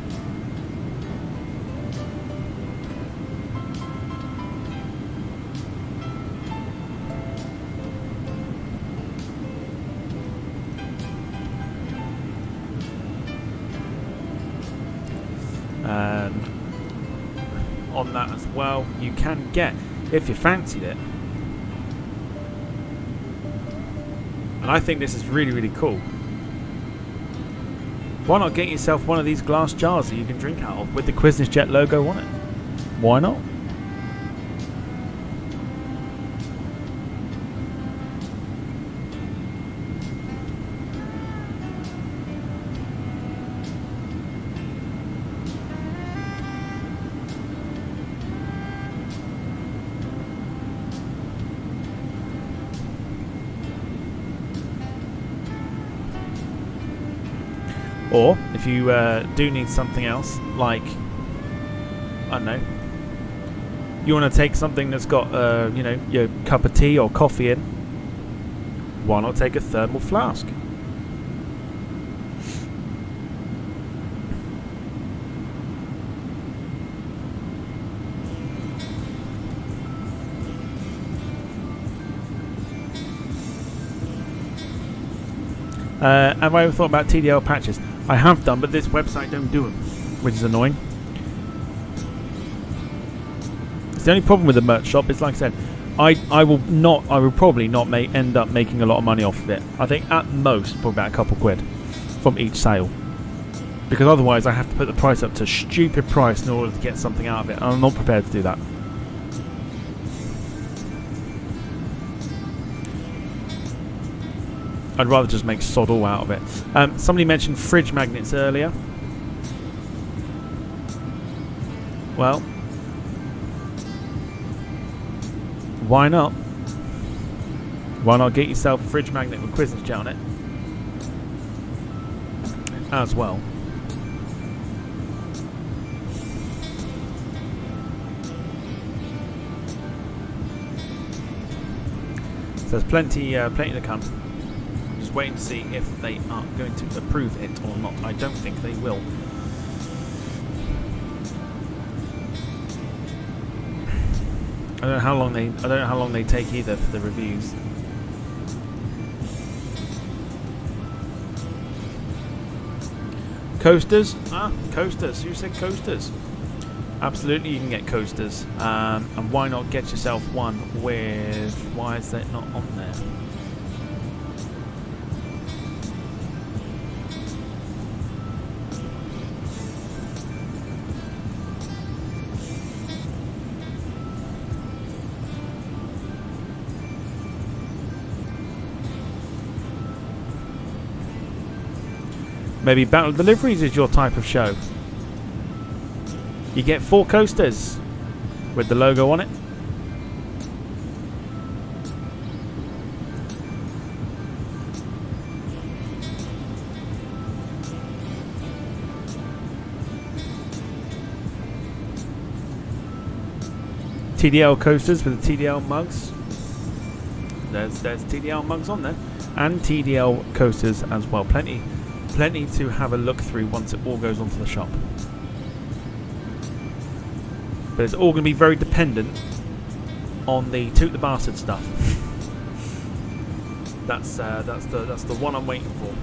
And on that as well, you can get, if you fancied it, and I think this is really, really cool, why not get yourself one of these glass jars that you can drink out of with the Jet logo on it? Why not? Or if you do need something else, like, I don't know, you want to take something that's got you know, your cup of tea or coffee in, why not take a thermal flask? Have I ever thought about TDL patches? I have done, but this website don't do them, which is annoying. It's the only problem with the merch shop. It's like I said, I will probably not end up making a lot of money off of it. I think at most probably about a couple quid from each sale, because otherwise I have to put the price up to a stupid price in order to get something out of it, and I'm not prepared to do that. I'd rather just make sod all out of it. Somebody mentioned fridge magnets earlier. Well, why not? Why not get yourself a fridge magnet with Jet on it as well? So there's plenty to come. Waiting to see if they are going to approve it or not. I don't think they will. I don't know how long they take either for the reviews. Coasters? Coasters. Who said coasters? Absolutely, you can get coasters. And why not get yourself one with? Why is that not on there? Maybe Battle Deliveries is your type of show. You get 4 coasters with the logo on it. TDL coasters with the TDL mugs. There's TDL mugs on there, and TDL coasters as well. Plenty to have a look through once it all goes onto the shop. But it's all going to be very dependent on the Toot the Bastard stuff. That's the one I'm waiting for.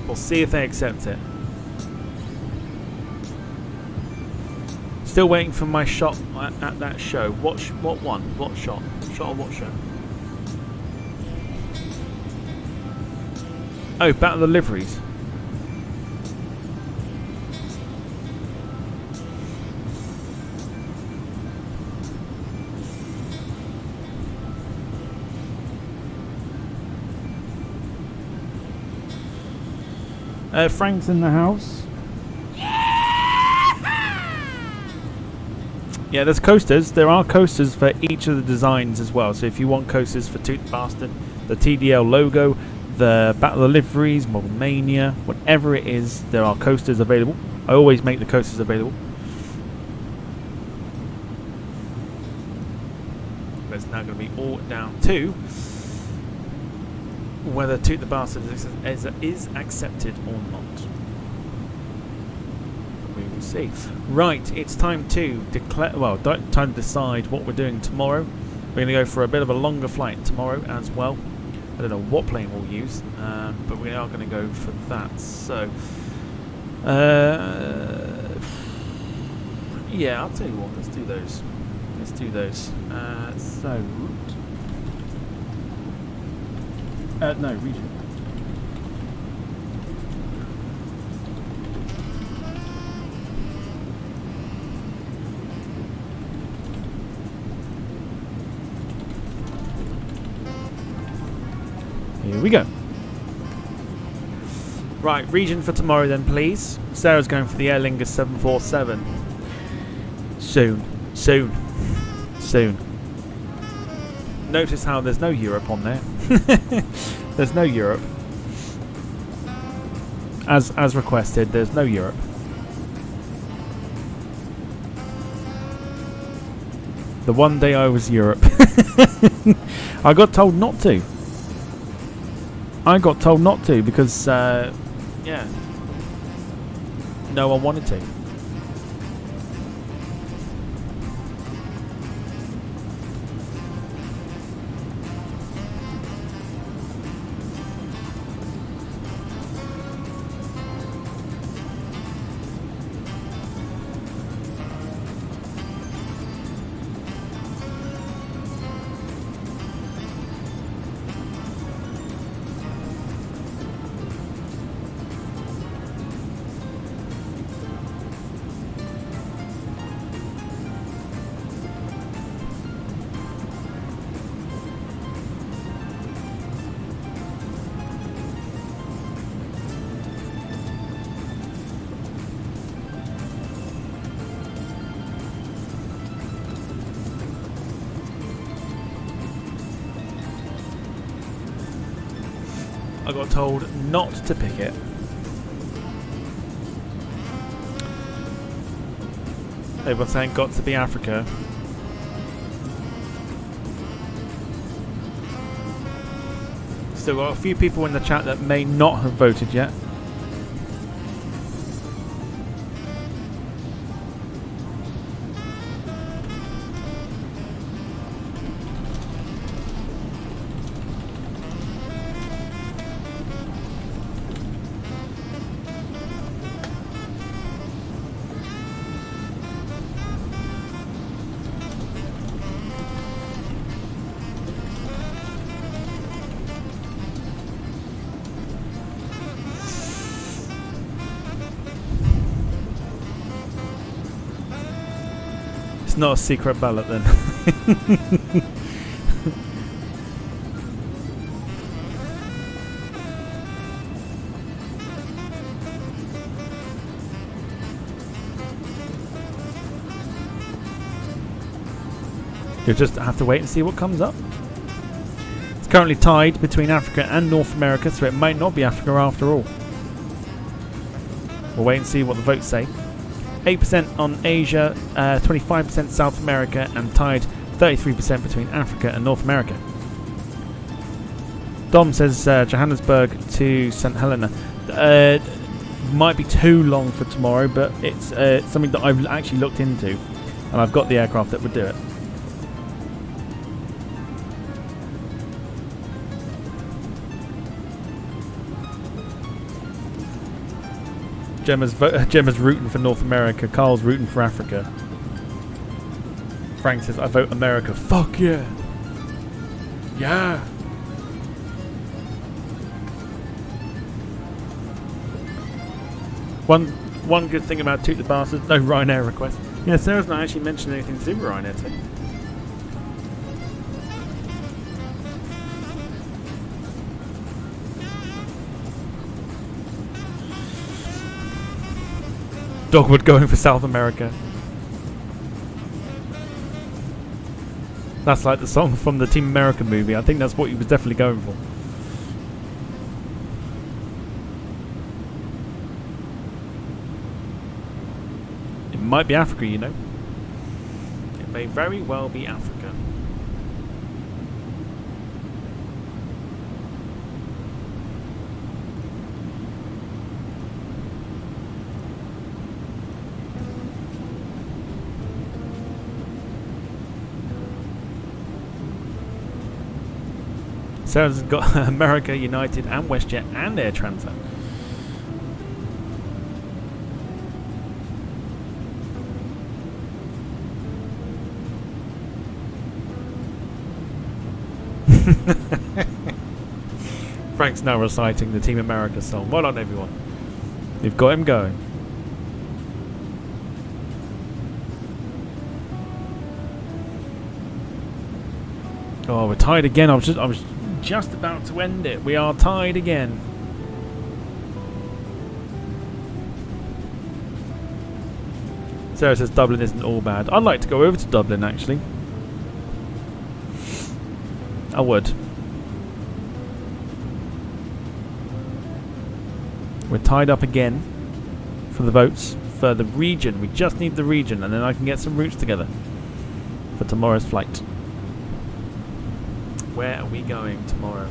We'll see if they accept it. Still waiting for my shot at that show. What one? What shot? Shot on what show? Oh, Battle of the Liveries. Frank's in the house. Yeah, there's coasters. There are coasters for each of the designs as well. So if you want coasters for Toot the Bastard, the TDL logo, the Battle of the Liveries, Model Mania, whatever it is, there are coasters available. I always make the coasters available. now going to be all down to whether Toot the Bastard is accepted or not. We will see. Right, it's time to declare. Well, time to decide what we're doing tomorrow. We're going to go for a bit of a longer flight tomorrow as well. I don't know what plane we'll use, but we are going to go for that. So, yeah, I'll tell you what. Let's do those. Let's do those. No, region. Here we go. Right, region for tomorrow then, please. Sarah's going for the Aer Lingus 747. Soon. Notice how there's no Europe on there. There's no Europe. As requested, there's no Europe. The one day I was Europe. I got told not to. Because, yeah, no one wanted to. I got told not to pick it. They were saying got to be Africa. Still got a few people in the chat that may not have voted yet. It's not a secret ballot then. You'll just have to wait and see what comes up. It's currently tied between Africa and North America, so it might not be Africa after all. We'll wait and see what the votes say. 8% on Asia, 25% South America, and tied 33% between Africa and North America. Dom says Johannesburg to St Helena. Might be too long for tomorrow, but it's something that I've actually looked into, and I've got the aircraft that would do it. Gemma's rooting for North America. Carl's rooting for Africa. Frank says, I vote America. Fuck yeah. Yeah. One good thing about Toot the Bastard, no Ryanair request. Yeah, Sarah's not actually mentioned anything to do with Ryanair today. Dogwood going for South America. That's like the song from the Team America movie. I think that's what he was definitely going for. It might be Africa, you know. It may very well be Africa. Sarah's got America, United, and WestJet, and Air Transat. Frank's now reciting the Team America song. Well done, everyone. You've got him going. Oh, we're tied again. I was just about to end it. We are tied again. Sarah says Dublin isn't all bad. I'd like to go over to Dublin, actually. I would. We're tied up again for the votes for the region. We just need the region, and then I can get some routes together for tomorrow's flight. Where are we going tomorrow?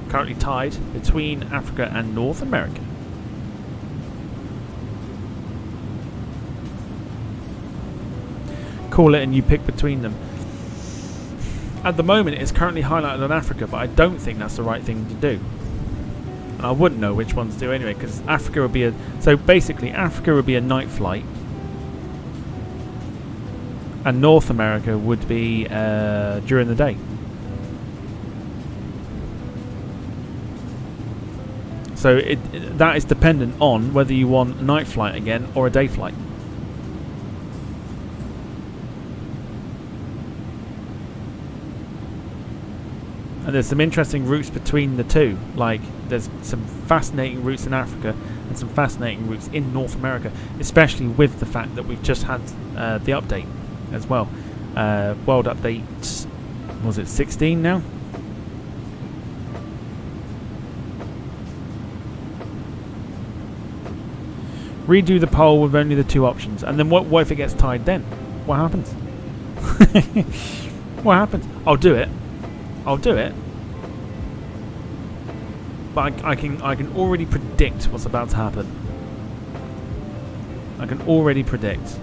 Currently tied between Africa and North America. Call it and you pick between them. At the moment it's currently highlighted on Africa, but I don't think that's the right thing to do. And I wouldn't know which ones to do anyway, because Africa would be so basically Africa would be a night flight, and North America would be during the day. So that is dependent on whether you want a night flight again or a day flight. And there's some interesting routes between the two. Like, there's some fascinating routes in Africa and some fascinating routes in North America, especially with the fact that we've just had the update as well. World Update, was it 16 now? Redo the poll with only the two options. And then what if it gets tied then? What happens? What happens? I'll do it. But I can already predict what's about to happen. I can already predict.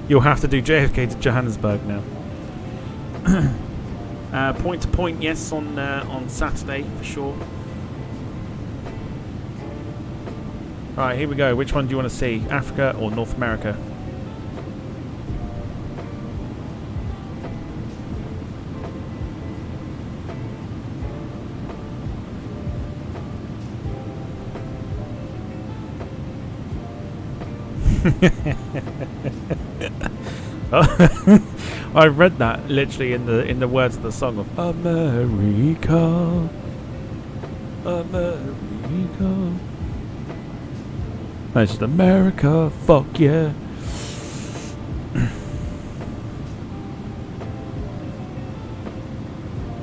You'll have to do JFK to Johannesburg now. Point to point, yes, on Saturday for sure. Right, here we go. Which one do you want to see, Africa or North America? I read that literally in the words of the song of America, America. That's just America, fuck yeah.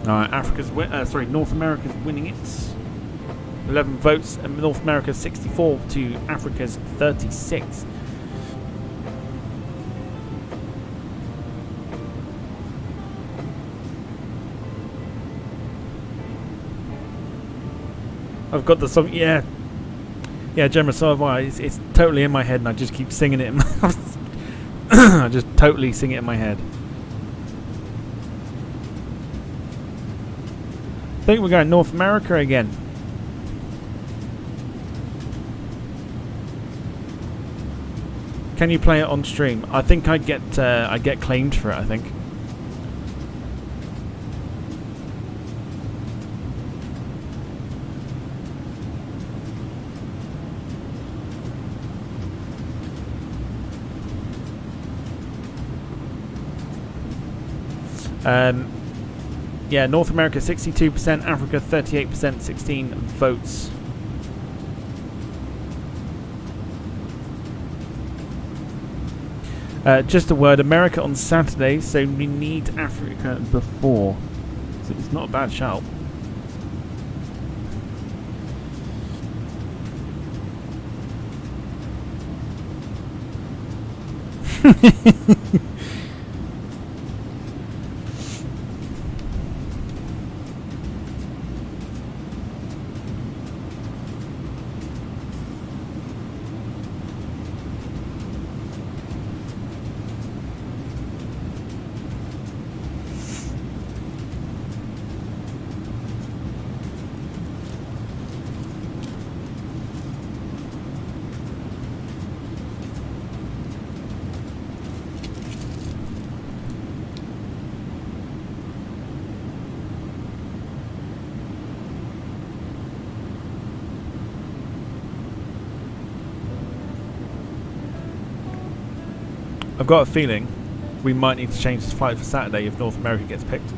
Alright, North America's winning it. 11 votes, and North America 64 to Africa's 36. I've got the song, yeah, Gemma, so have I. It's totally in my head, and I just keep singing it. I just totally sing it in my head. I think we're going North America again. Can you play it on stream? I think I get claimed for it. I think. Yeah, North America 62%, Africa 38%, 16 votes. Just a word, America on Saturday, so we need Africa before. So it's not a bad shout. I've got a feeling we might need to change this flight for Saturday if North America gets picked.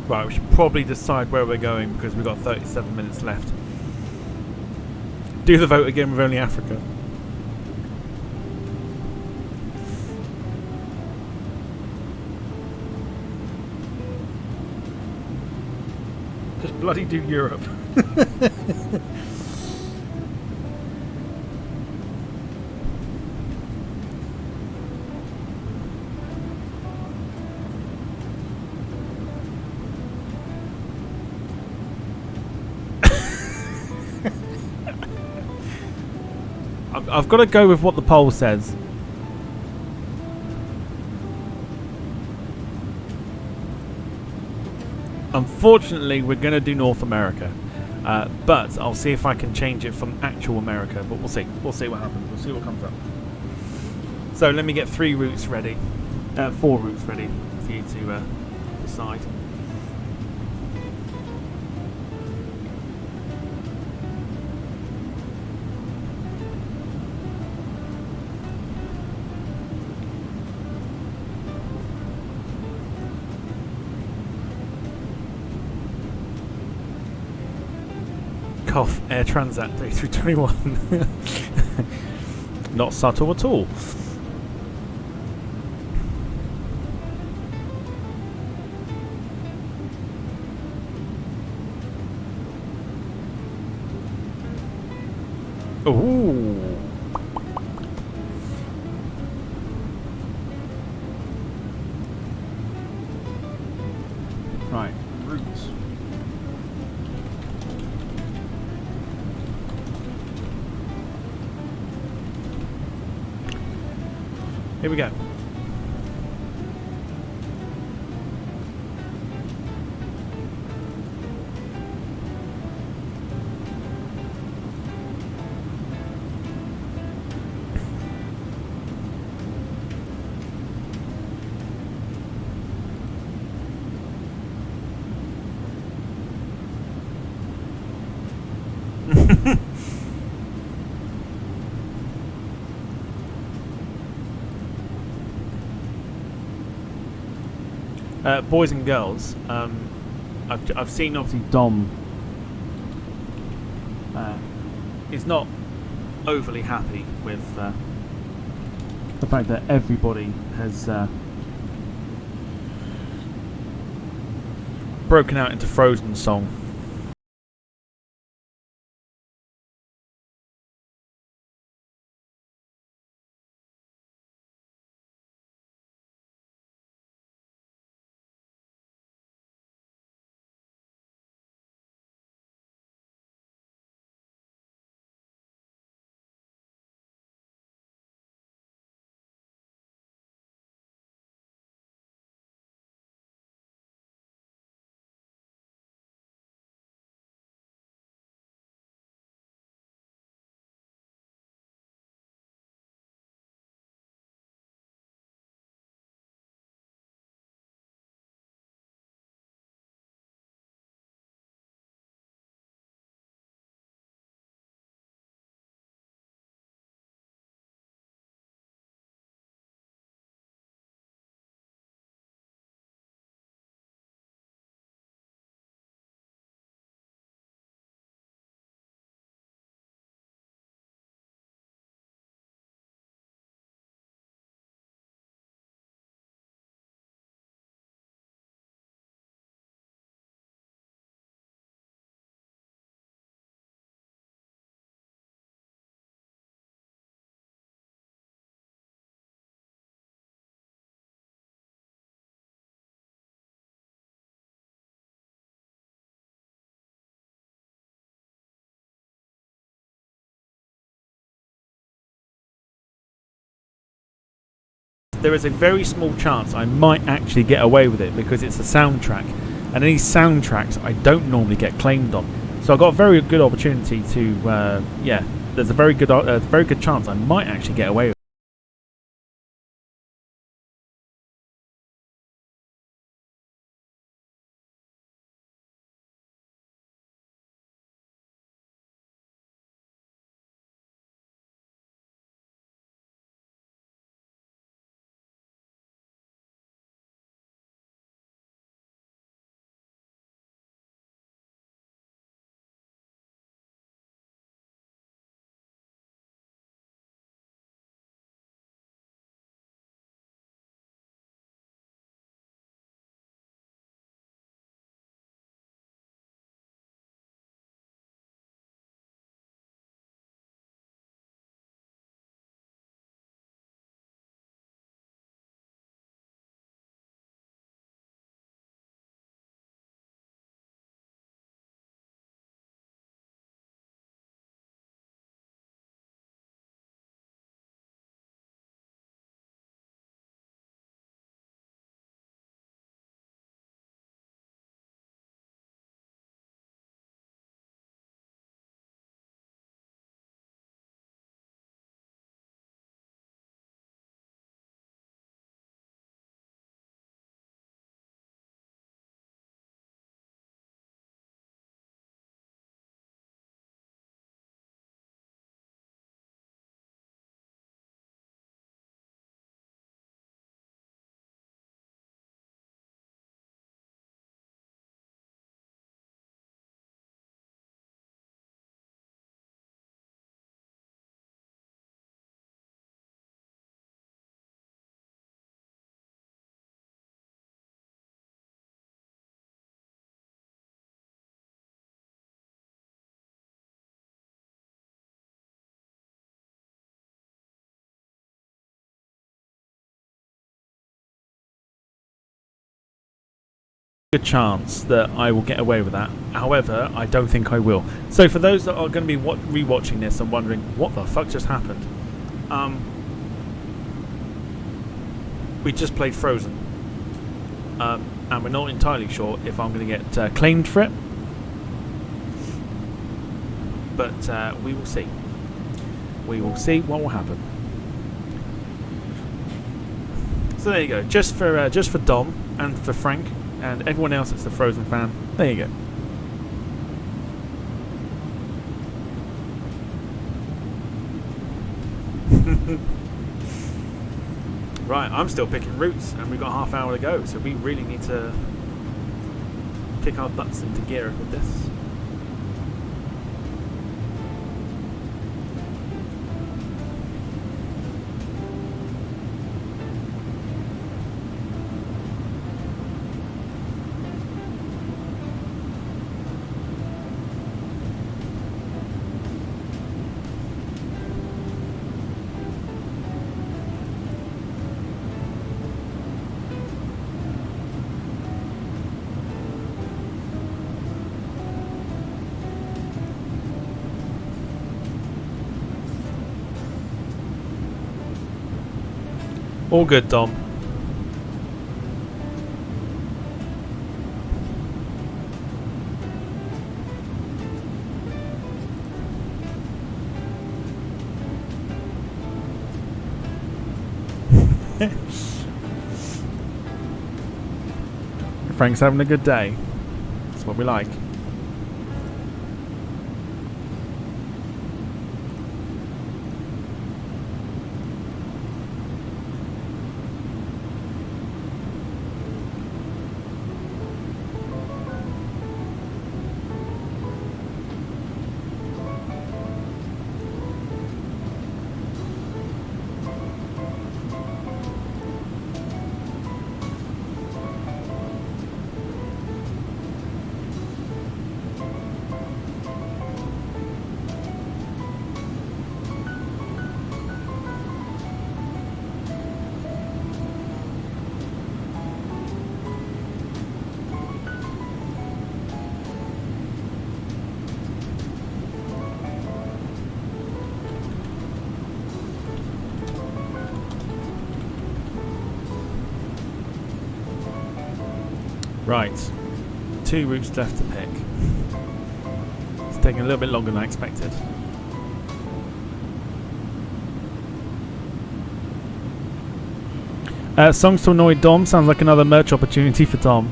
Right, we should probably decide where we're going because we've got 37 minutes left. Do the vote again with only Africa. Just bloody do Europe. I've got to go with what the poll says. Unfortunately, we're going to do North America. But I'll see if I can change it from actual America. But we'll see. We'll see what happens. We'll see what comes up. So let me get 3 routes ready. 4 routes ready for you to decide. Cough, Air Transat A321. Not subtle at all. Ooh. Right, routes. Here we go. Boys and girls, I've seen obviously Dom is not overly happy with the fact that everybody has broken out into Frozen song. there is a very small chance I might actually get away with it because it's a soundtrack, and any soundtracks I don't normally get claimed on. So I've got a very good opportunity to, there's a very good chance I might actually get away with it. Good chance that I will get away with that. However, I don't think I will. So for those that are going to be rewatching this and wondering what the fuck just happened, we just played Frozen, and we're not entirely sure if I'm going to get claimed for it, but we will see. We will see what will happen. So there you go. Just for Dom and for Frank and everyone else that's a Frozen fan, there you go. Right, I'm still picking routes and we've got half hour to go, so we really need to kick our butts into gear with this. All good, Dom. Frank's having a good day. That's what we like. Right. 2 routes left to pick. It's taking a little bit longer than I expected. Songs to annoy Dom sounds like another merch opportunity for Tom.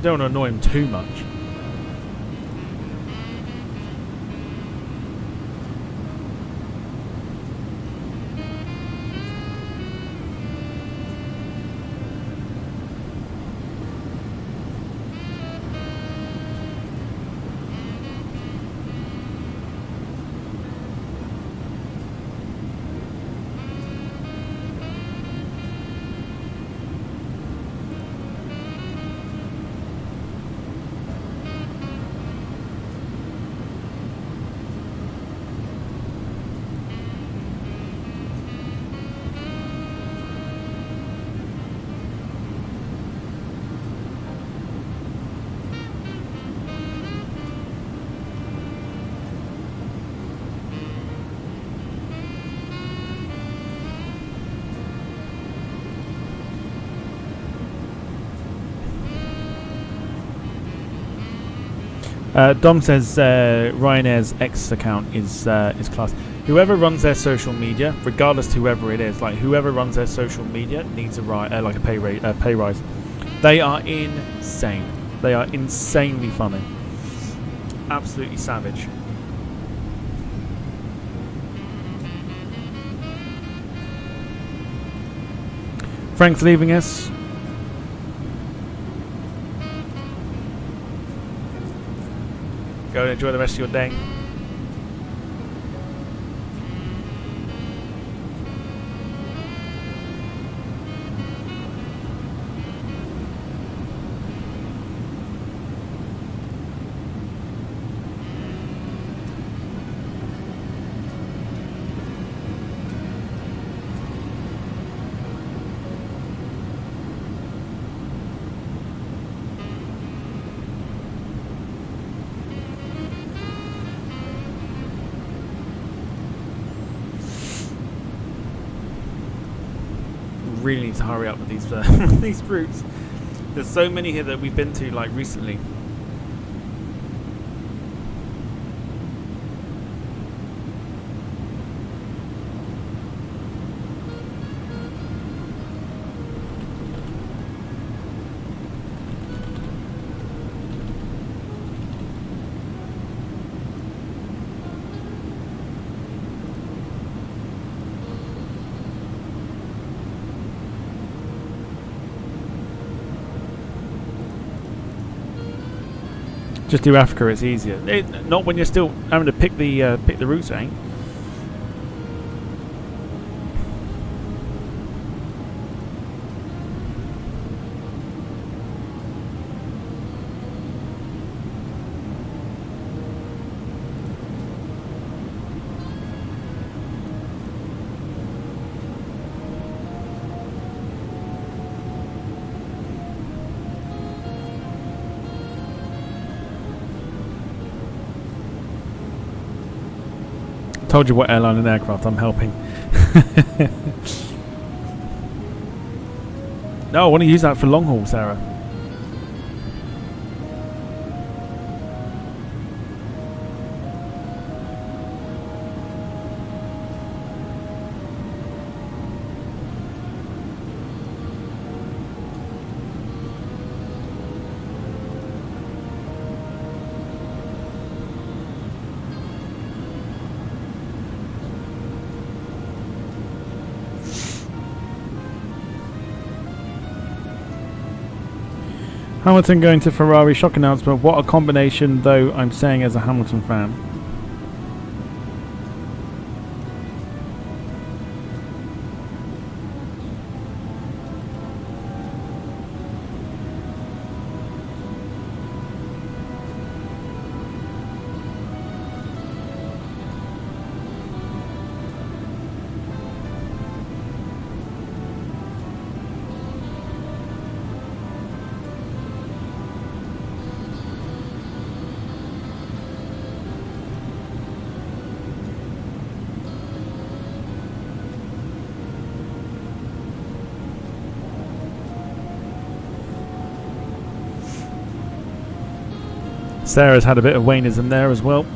Don't want to annoy him too much. Dom says Ryanair's X account is class. Whoever runs their social media, regardless to whoever it is, like whoever runs their social media needs a pay rise. They are insane. They are insanely funny. Absolutely savage. Frank's leaving us. Go and enjoy the rest of your day. Really need to hurry up with these these routes. There's so many here that we've been to like recently. Just do Africa, it's easier. Not when you're still having to pick the routes, eh? Told you what airline and aircraft I'm helping. No, I want to use that for long haul, Sarah. Hamilton going to Ferrari, shock announcement. What a combination, though, I'm saying as a Hamilton fan. Sarah's had a bit of Wayneism there as well.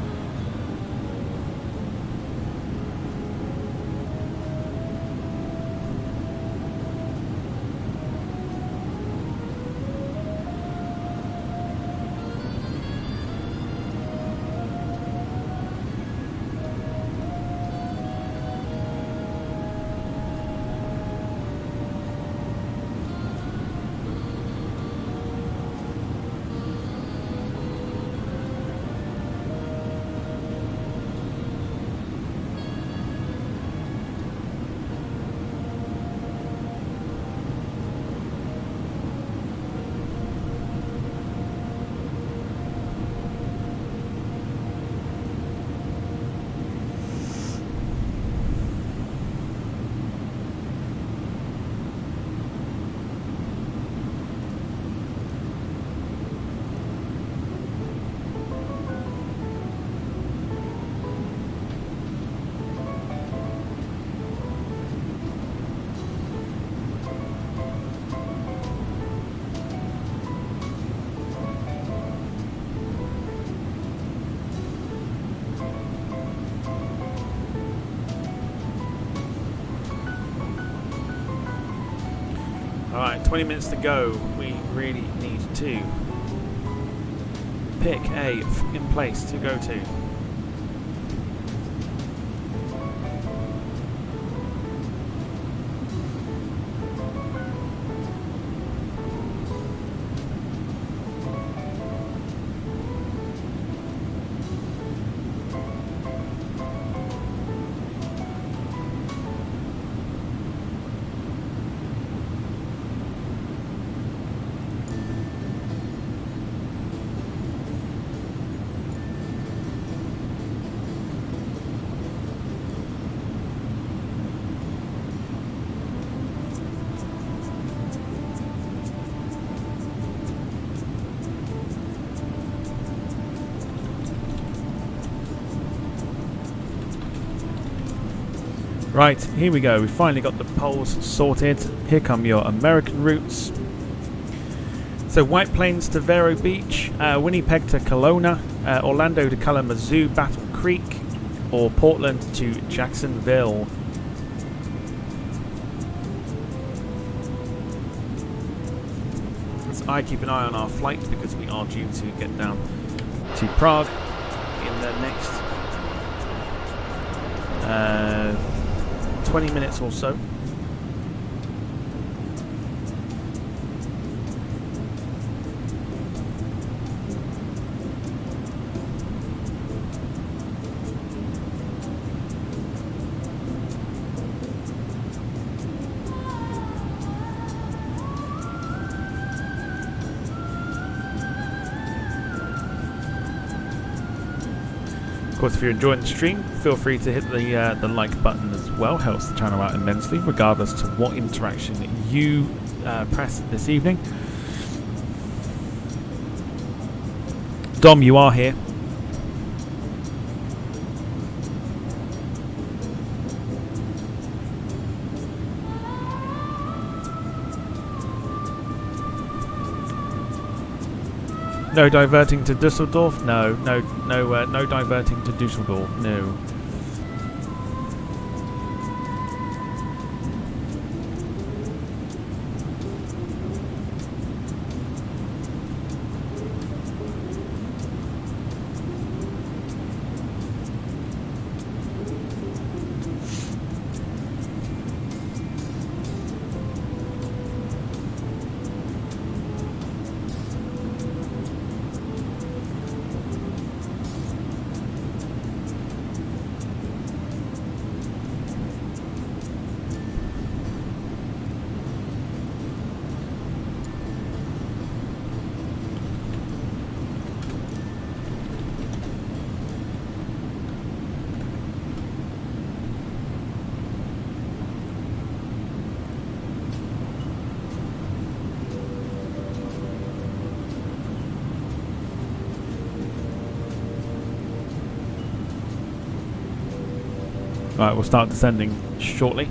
Alright, 20 minutes to go. We really need to pick a in place to go to. Right, here we go. We finally got the poles sorted. Here come your American routes. So White Plains to Vero Beach, Winnipeg to Kelowna, Orlando to Kalamazoo, Battle Creek, or Portland to Jacksonville. So I keep an eye on our flight because we are due to get down to Prague in the next 20 minutes or so. Of course, if you're enjoying the stream, feel free to hit the like button as well. Helps the channel out immensely, regardless to what interaction you press this evening. Dom, you are here. No diverting to Dusseldorf? No diverting to Dusseldorf, no. Right, we'll start descending shortly.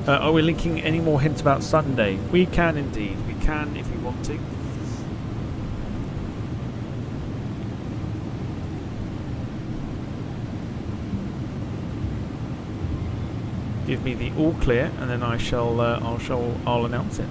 Are we linking any more hints about Sunday? We can indeed. We can if we want to. Give me the all clear, and then I'll announce it.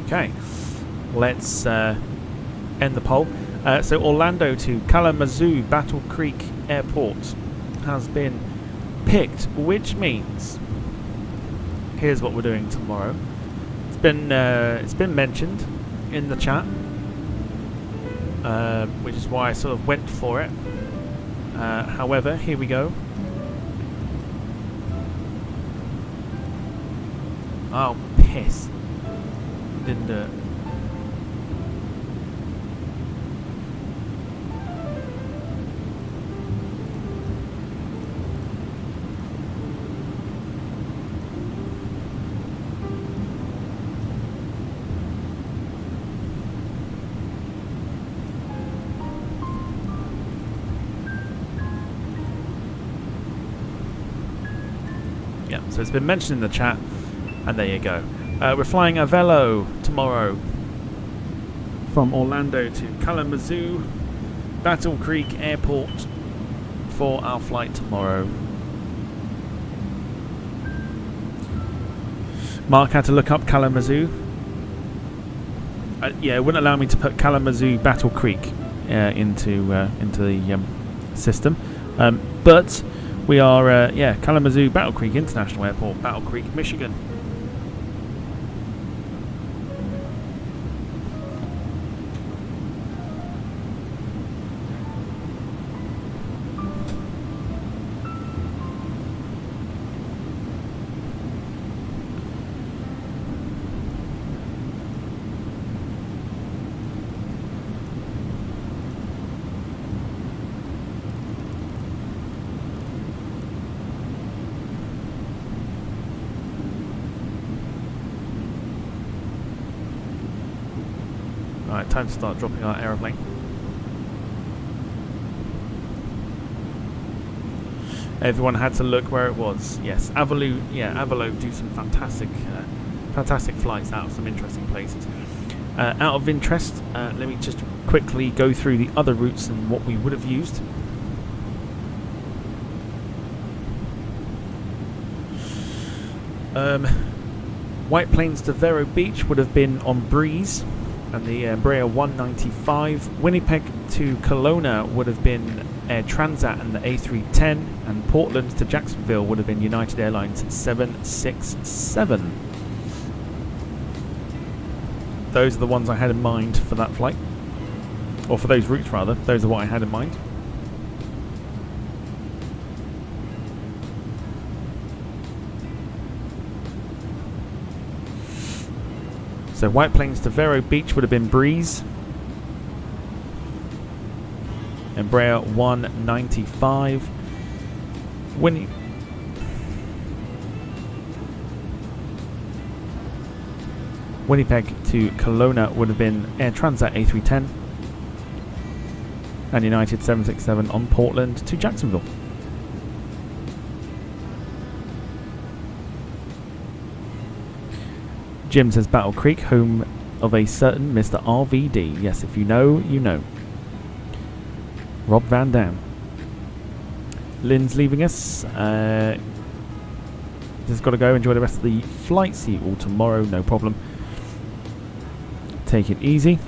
Okay, let's end the poll. So Orlando to Kalamazoo Battle Creek Airport has been picked, which means here's what we're doing tomorrow. It's been mentioned in the chat, which is why I sort of went for it. However, here we go. Oh, piss. Didn't do it. Yeah, so it's been mentioned in the chat, and there you go. We're flying a Velo tomorrow from Orlando to Kalamazoo Battle Creek Airport for our flight tomorrow. Mark had to look up Kalamazoo. Yeah, it wouldn't allow me to put Kalamazoo Battle Creek into the system, but we are Kalamazoo Battle Creek International Airport, Battle Creek, Michigan. Alright, time to start dropping our aeroplane. Everyone had to look where it was. Yes, Avalo do some fantastic flights out of some interesting places. Out of interest, let me just quickly go through the other routes and what we would have used. White Plains to Vero Beach would have been on Breeze and the Embraer 195. Winnipeg to Kelowna would have been Air Transat and the A310, and Portland to Jacksonville would have been United Airlines 767. Those are the ones I had in mind for that flight, or for those routes rather. Those are what I had in mind. So White Plains to Vero Beach would have been Breeze. Embraer 195. Winnipeg to Kelowna would have been Air Transat A310. And United 767 on Portland to Jacksonville. Jim says Battle Creek, home of a certain Mr. RVD. Yes, if you know, you know. Rob Van Dam. Lynn's leaving us. Just got to go. Enjoy the rest of the flight. See you all tomorrow. No problem. Take it easy.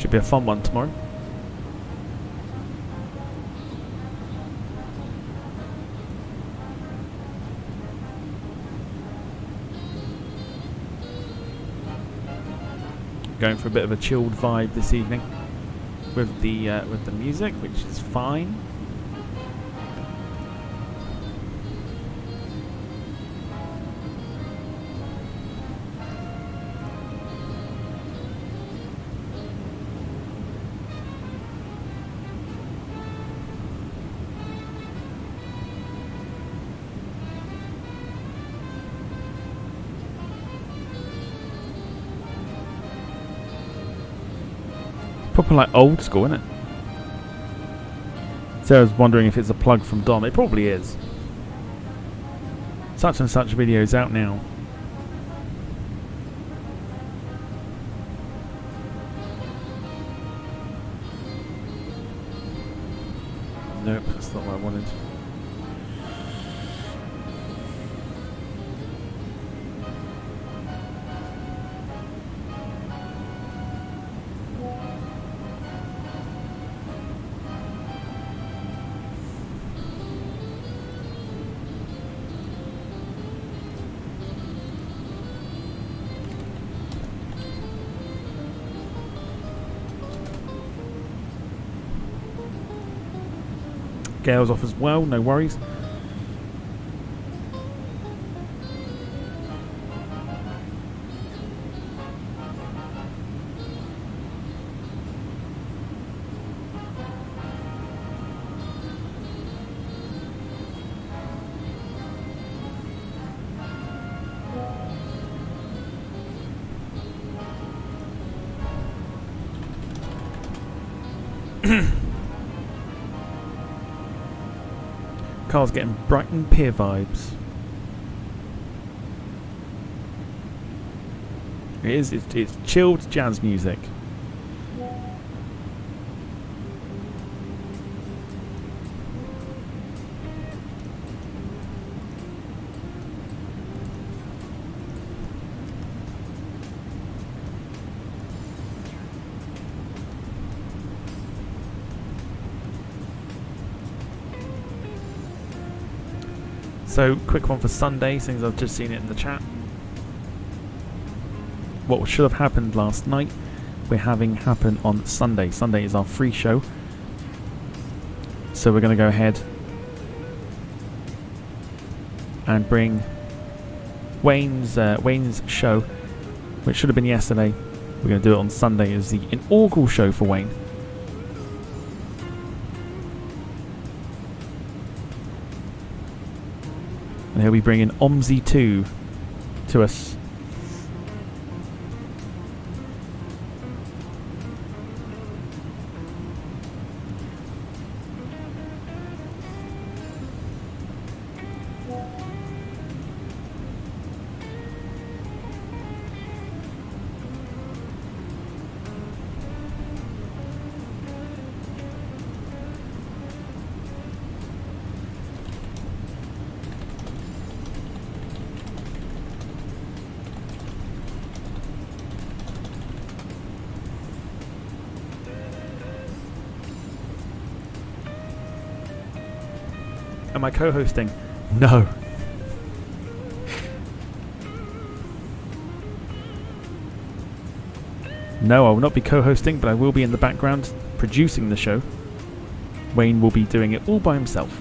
Should be a fun one tomorrow. Going for a bit of a chilled vibe this evening with the music, which is fine. Proper like old school, isn't it? Sarah's wondering if it's a plug from Dom. It probably is. Such and such videos out now. Nope, that's not what I wanted. Gail's off as well, no worries. Carl's getting Brighton Pier vibes. It's chilled jazz music. So, quick one for Sunday, since I've just seen it in the chat. What should have happened last night, we're having happen on Sunday. Sunday is our free show. So we're going to go ahead and bring Wayne's show, which should have been yesterday. We're going to do it on Sunday as the inaugural show for Wayne. And he'll be bringing OMSI 2 to us. Am I co-hosting? No. No, I will not be co-hosting, but I will be in the background producing the show. Wayne will be doing it all by himself.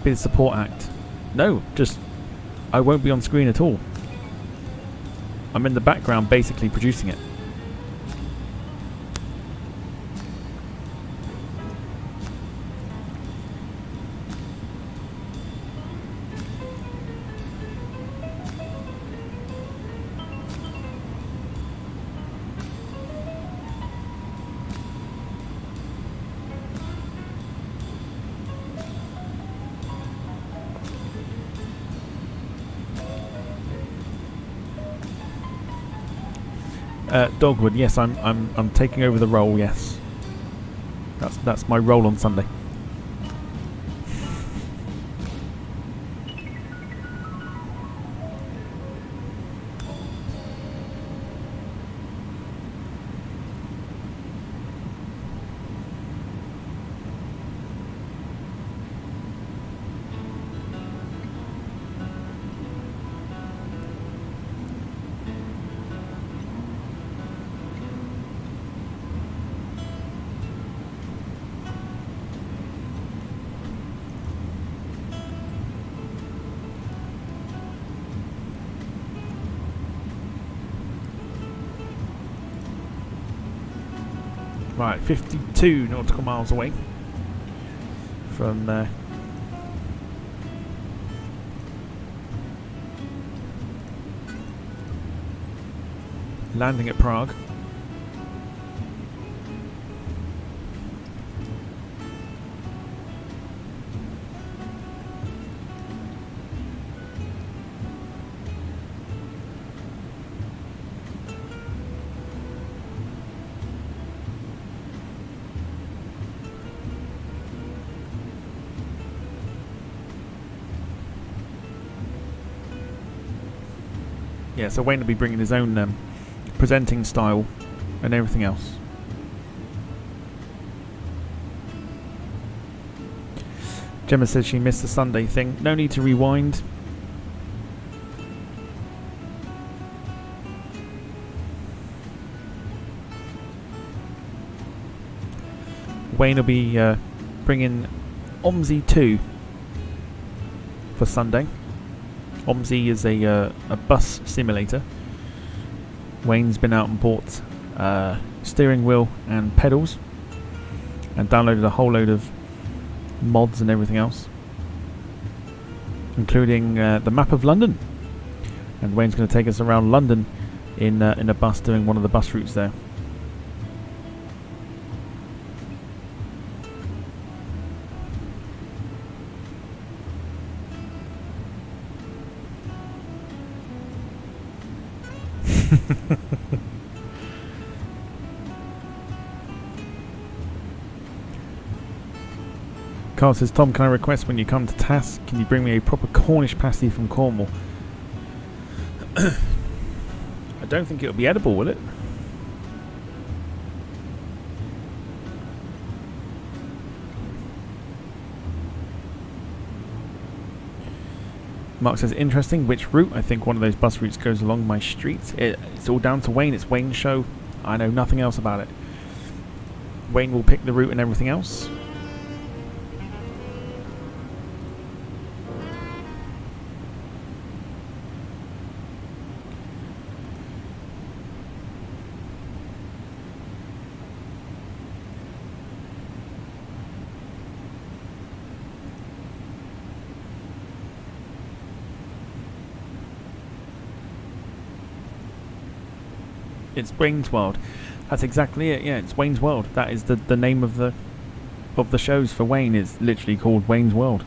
Be the support act. No, just I won't be on screen at all. I'm in the background basically producing it. Dogwood, yes, I'm taking over the role. Yes, that's my role on Sunday. Right, 52 nautical miles away from landing at Prague. Yeah, so Wayne will be bringing his own presenting style and everything else. Gemma says she missed the Sunday thing. No need to rewind. Wayne will be bringing OMSI 2 for Sunday. OMSI is a bus simulator. Wayne's been out and bought steering wheel and pedals and downloaded a whole load of mods and everything else, including the map of London. And Wayne's going to take us around London in a bus, doing one of the bus routes there. Carl says, Tom, can I request when you come to TAS, can you bring me a proper Cornish pasty from Cornwall? I don't think it'll be edible, will it? Mark says, interesting. Which route? I think one of those bus routes goes along my street. It's all down to Wayne. It's Wayne's show. I know nothing else about it. Wayne will pick the route and everything else. It's Wayne's World. That's exactly it. Yeah, it's Wayne's World. That is the name of the shows for Wayne. Is literally called Wayne's World.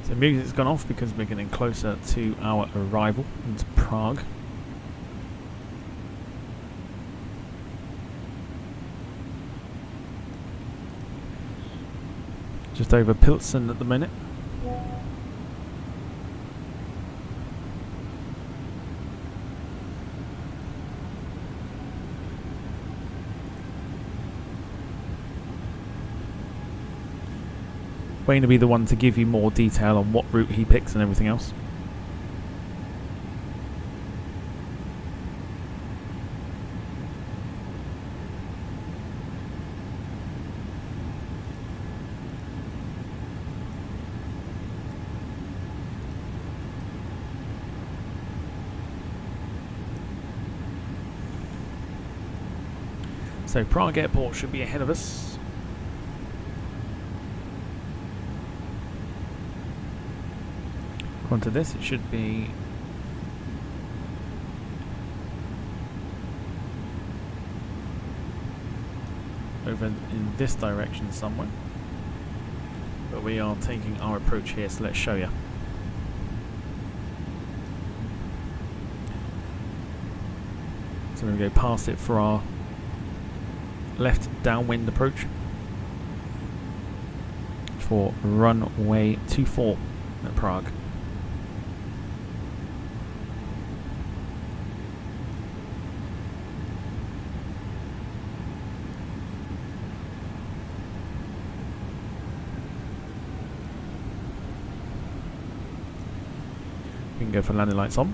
So music's gone off because we're getting closer to our arrival into Prague. Just over Pilsen at the minute. Wayne will be the one to give you more detail on what route he picks and everything else. So Prague Airport should be ahead of us. According to this, it should be over in this direction somewhere. But we are taking our approach here, so let's show you. So we're going to go past it for our left downwind approach for runway 24 at Prague. We can go for landing lights on.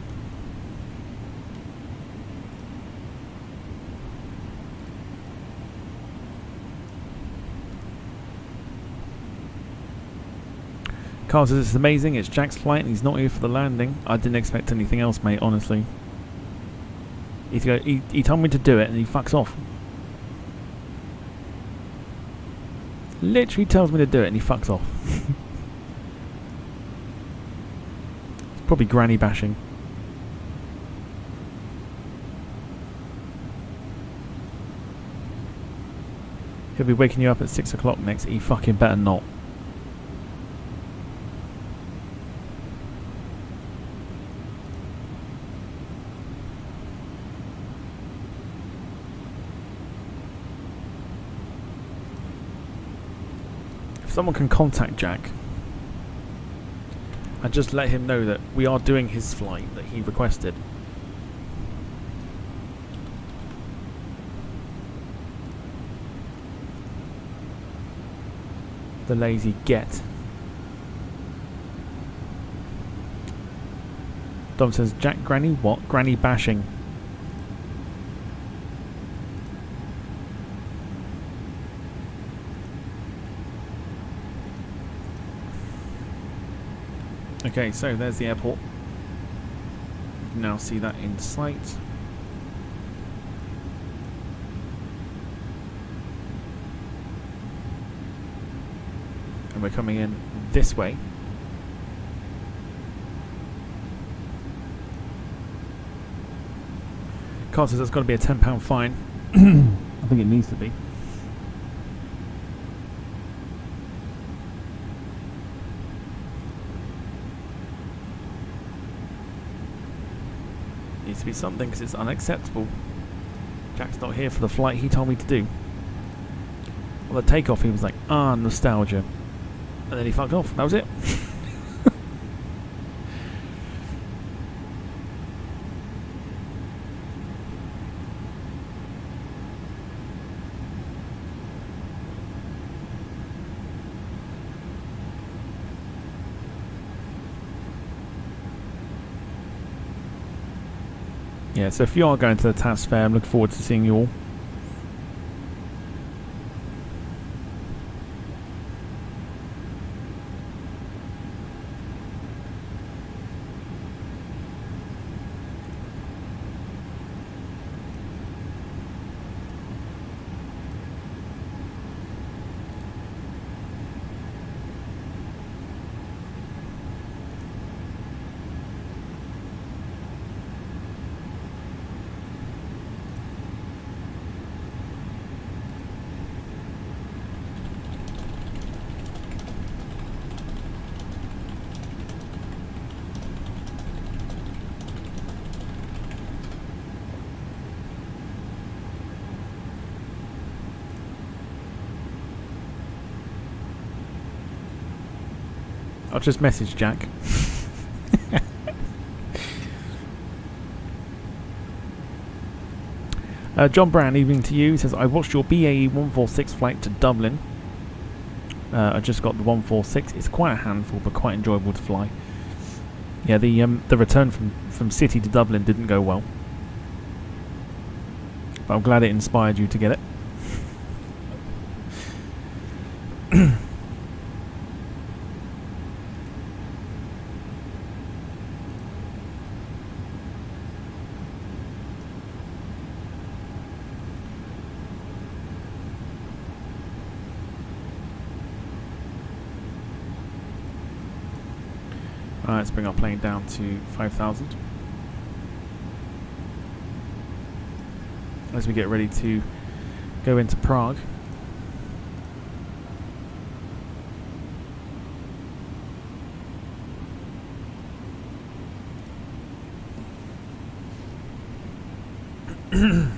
Carl says it's amazing, it's Jack's flight and he's not here for the landing. I didn't expect anything else, mate, honestly. He told me to do it and he fucks off. Literally tells me to do it and he fucks off. It's probably granny bashing. He'll be waking you up at 6 o'clock next. He fucking better not. Someone can contact Jack and just let him know that we are doing his flight that he requested. The lazy get. Dom says, Jack Granny what? Granny bashing. Okay, so there's the airport. You can now see that in sight. And we're coming in this way. Carl says that's got to be a £10 fine. I think it needs to be. Needs to be something because it's unacceptable. Jack's not here for the flight he told me to do. On the takeoff he was like, nostalgia. And then he fucked off. That was it. Yeah, so if you are going to the TAS fair, I'm looking forward to seeing you all. I'll just message Jack. John Brown, evening to you. He says, I watched your BAE 146 flight to Dublin. I just got the 146. It's quite a handful, but quite enjoyable to fly. Yeah, the return from City to Dublin didn't go well. But I'm glad it inspired you to get it. Let's bring our plane down to 5,000 as we get ready to go into Prague. No,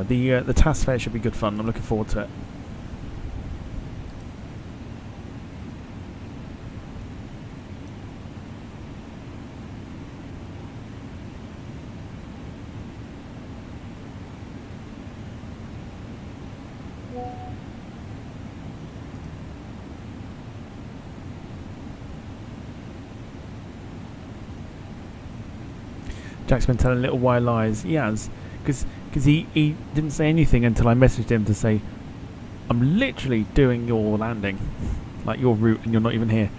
the task fair should be good fun. I'm looking forward to it. Jack's been telling little white lies. He has, because he didn't say anything until I messaged him to say, I'm literally doing your landing, like your route, and you're not even here.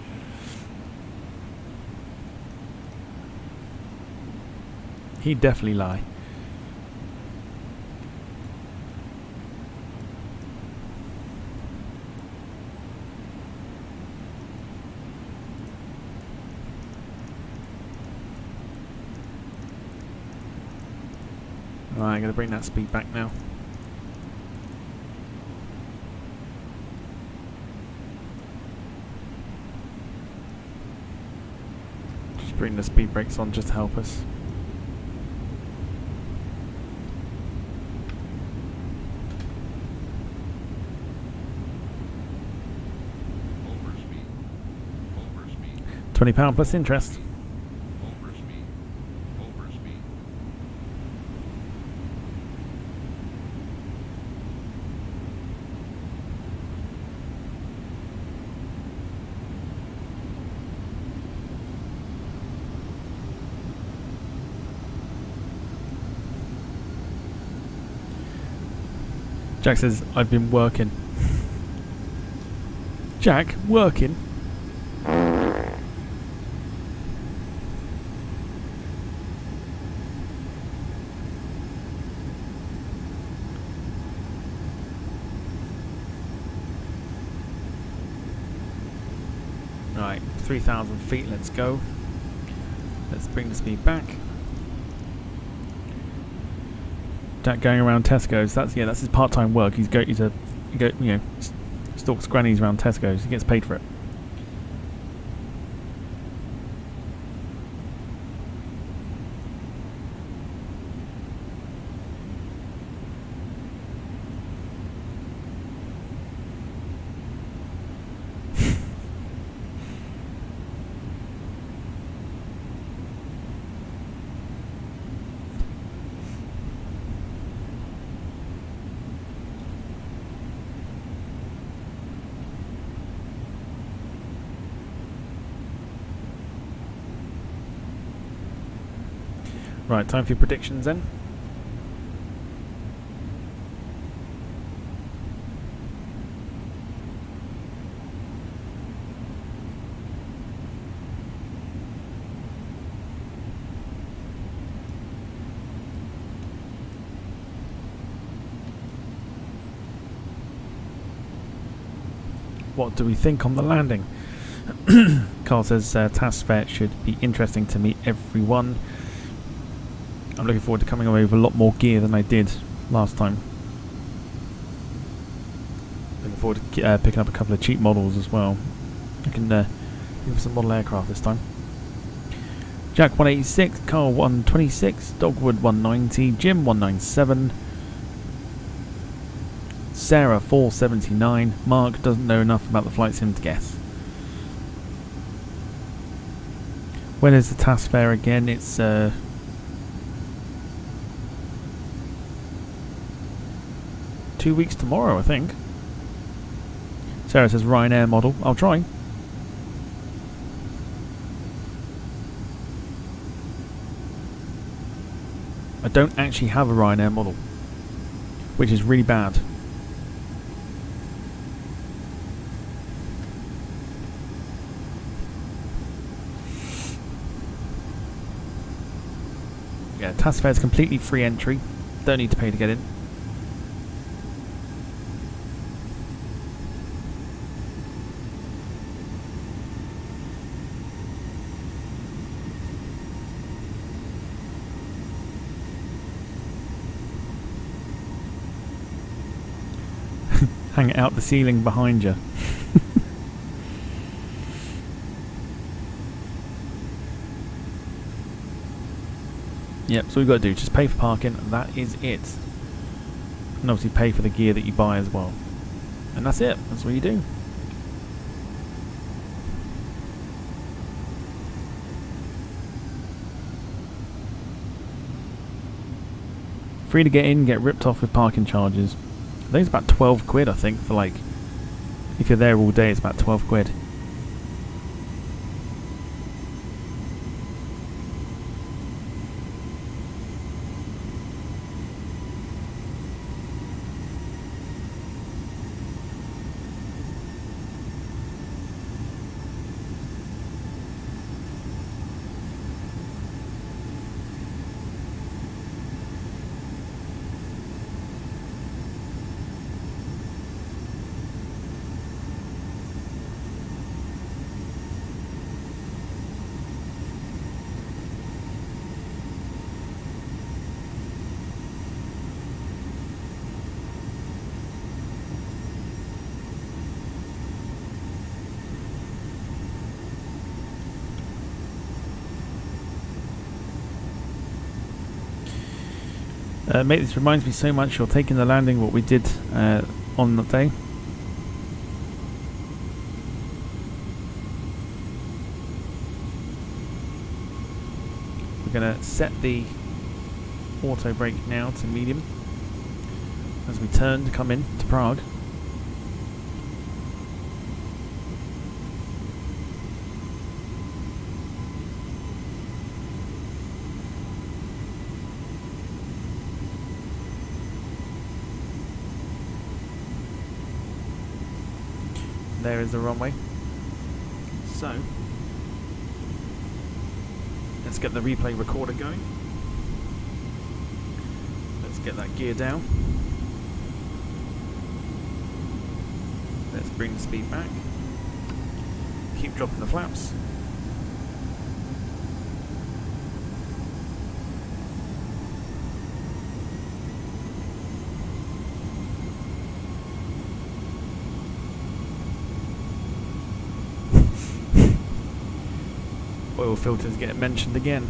He'd definitely lie. Right, I'm going to bring that speed back now. Just bring the speed brakes on just to help us. Overspeed. £20 plus interest. Overspeed. Overspeed. Jack says, I've been working. Jack, working? Right, 3,000 feet, let's go. Let's bring the speed back. Jack going around Tesco's. That's his part-time work. He stalks grannies around Tesco's. He gets paid for it. Right, time for your predictions then. What do we think on the landing? Carl says task fair should be interesting to meet everyone. I'm looking forward to coming away with a lot more gear than I did last time. Looking forward to picking up a couple of cheap models as well. I can give some model aircraft this time. Jack 186, Carl 126, Dogwood 190, Jim 197, Sarah 479. Mark doesn't know enough about the flight sim to guess. When is the task fair again? It's 2 weeks tomorrow, I think. Sarah says Ryanair model. I'll try. I don't actually have a Ryanair model, which is really bad. Yeah, task fair is completely free entry. Don't need to pay to get in. Hang it out the ceiling behind you. Yep, so we've got to do just pay for parking, and that is it. And obviously pay for the gear that you buy as well. And that's it, that's what you do. Free to get in, get ripped off with parking charges. I think it's about 12 quid, I think, for like, if you're there all day, it's about 12 quid. Mate, this reminds me so much. You're taking the landing, what we did on the day. We're going to set the auto brake now to medium as we turn to come in to Prague. There is the runway. So, let's get the replay recorder going. Let's get that gear down. Let's bring the speed back. Keep dropping the flaps. Oil filters get mentioned again.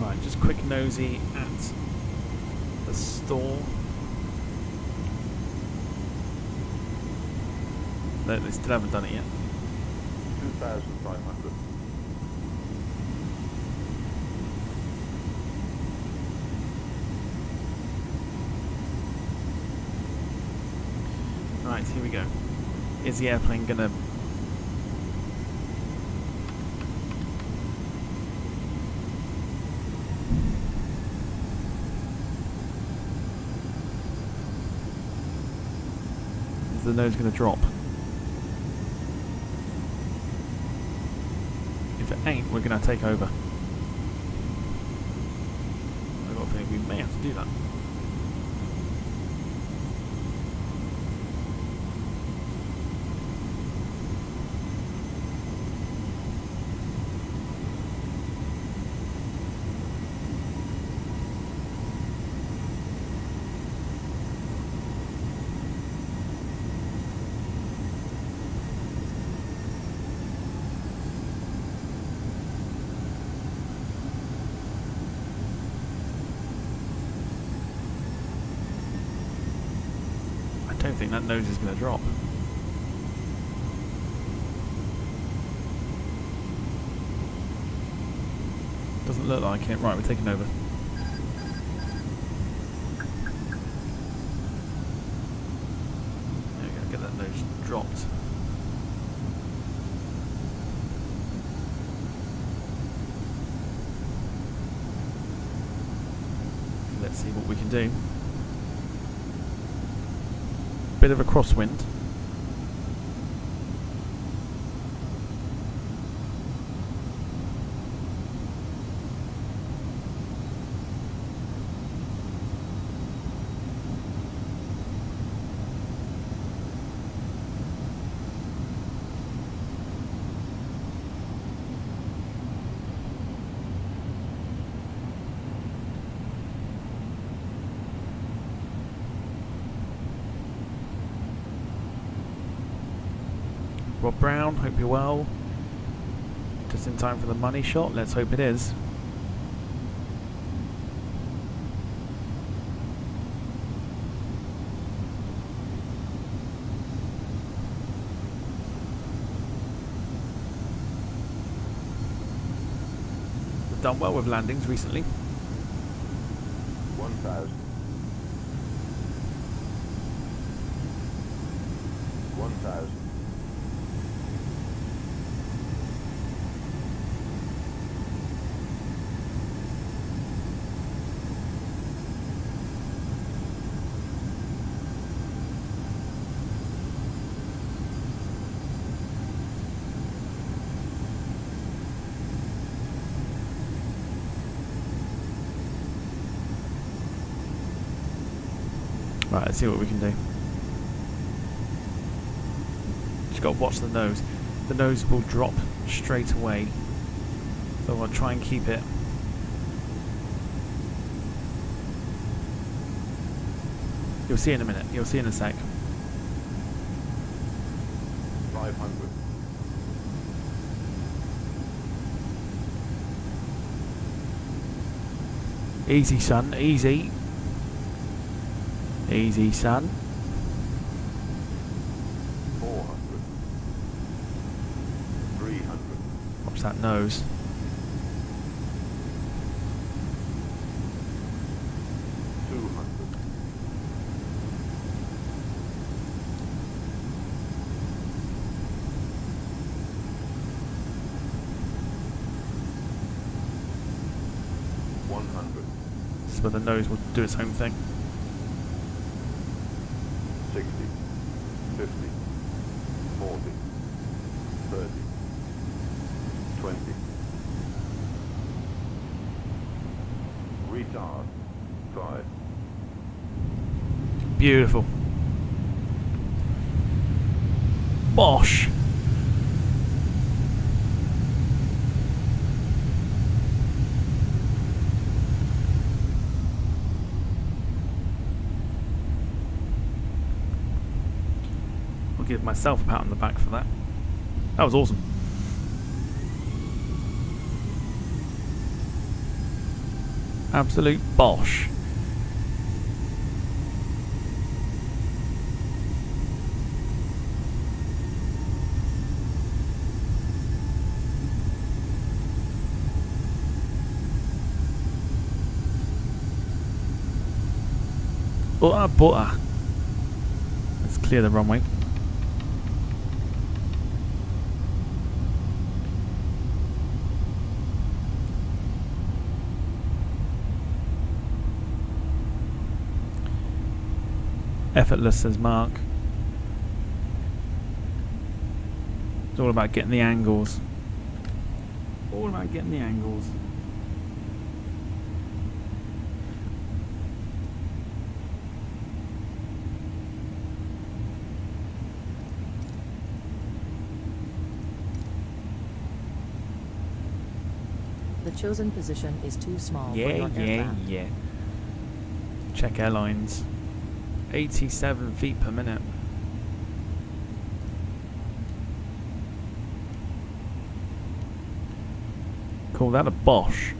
Right, just quick nosy at the store. No, they still haven't done it yet. 2,500. Right, here we go. Is the airplane gonna... Is the nose gonna drop? If it ain't, we're gonna take over. I've got a feeling we may have to do that. I don't think that nose is going to drop. Doesn't look like it. Right, we're taking over. There we go, get that nose dropped. Let's see what we can do. Bit of a crosswind. Rob Brown, hope you're well. Just in time for the money shot, let's hope it is. We've done well with landings recently. 1,000. 1,000. 'Right, let's see what we can do. Just got to watch the nose. The nose will drop straight away, so I'll try and keep it. You'll see in a minute. You'll see in a sec. 500. Easy, son. Easy. Easy, son. 400. 300. Watch that nose. 200. 100. This is where the nose will do its own thing. 60, 50, 40, 30, 20. Retard. 5. Beautiful. Bosh. I'll give myself a pat on the back for that. That was awesome. Absolute bosh. Butter, butter. Let's clear the runway. Effortless, says Mark. It's all about getting the angles. All about getting the angles. The chosen position is too small for Yeah, your yeah, aircraft. yeah. Check airlines. 87 feet per minute. Call that a Bosch.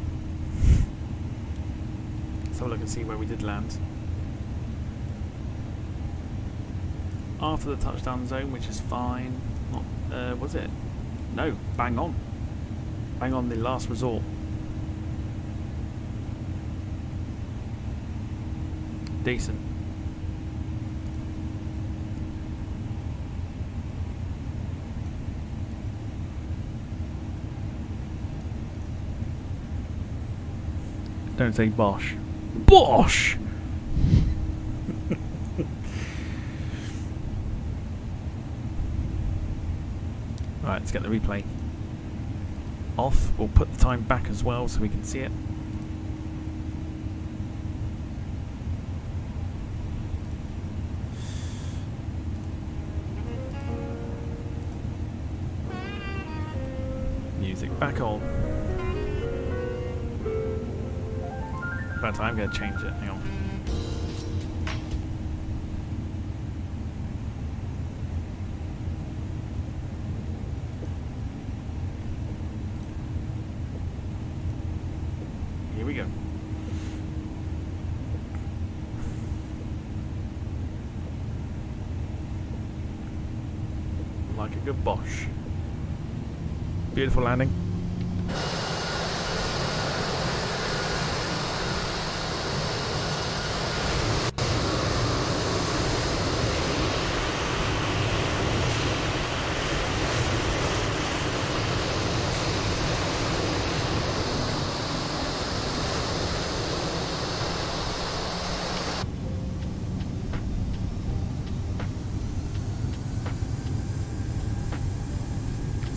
Let's have a look and see where we did land. After the touchdown zone, which is fine. Not, was it? No, bang on. Bang on the last resort. Decent. Don't say Bosch. Bosch! Alright, let's get the replay off. We'll put the time back as well so we can see it. Music back on. In fact, I'm going to change it. Hang on. we go. Like a good Bosch. Beautiful landing.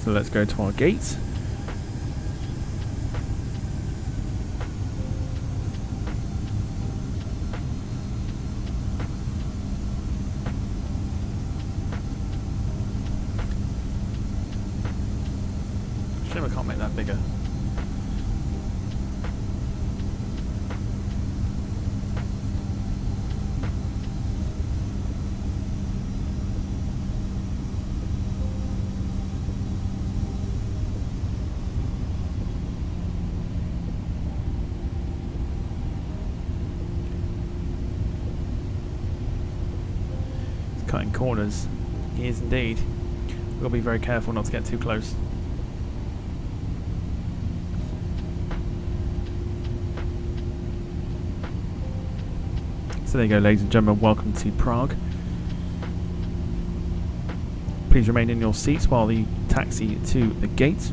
So let's go to our gate. Shame I can't make that bigger. Cutting corners. He is indeed. We've got to be very careful not to get too close. So there you go, ladies and gentlemen, welcome to Prague. Please remain in your seats while we taxi to the gate.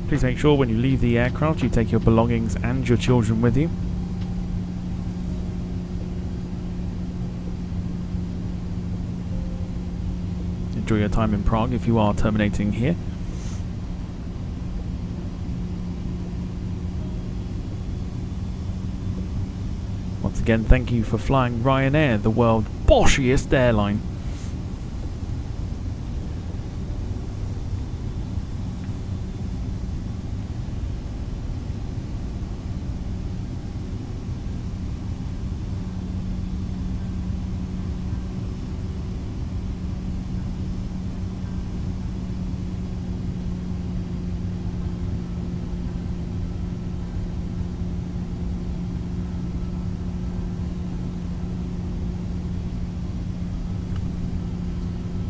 Please make sure when you leave the aircraft you take your belongings and your children with you. Enjoy your time in Prague if you are terminating here. Once again, thank you for flying Ryanair, the world's boshiest airline.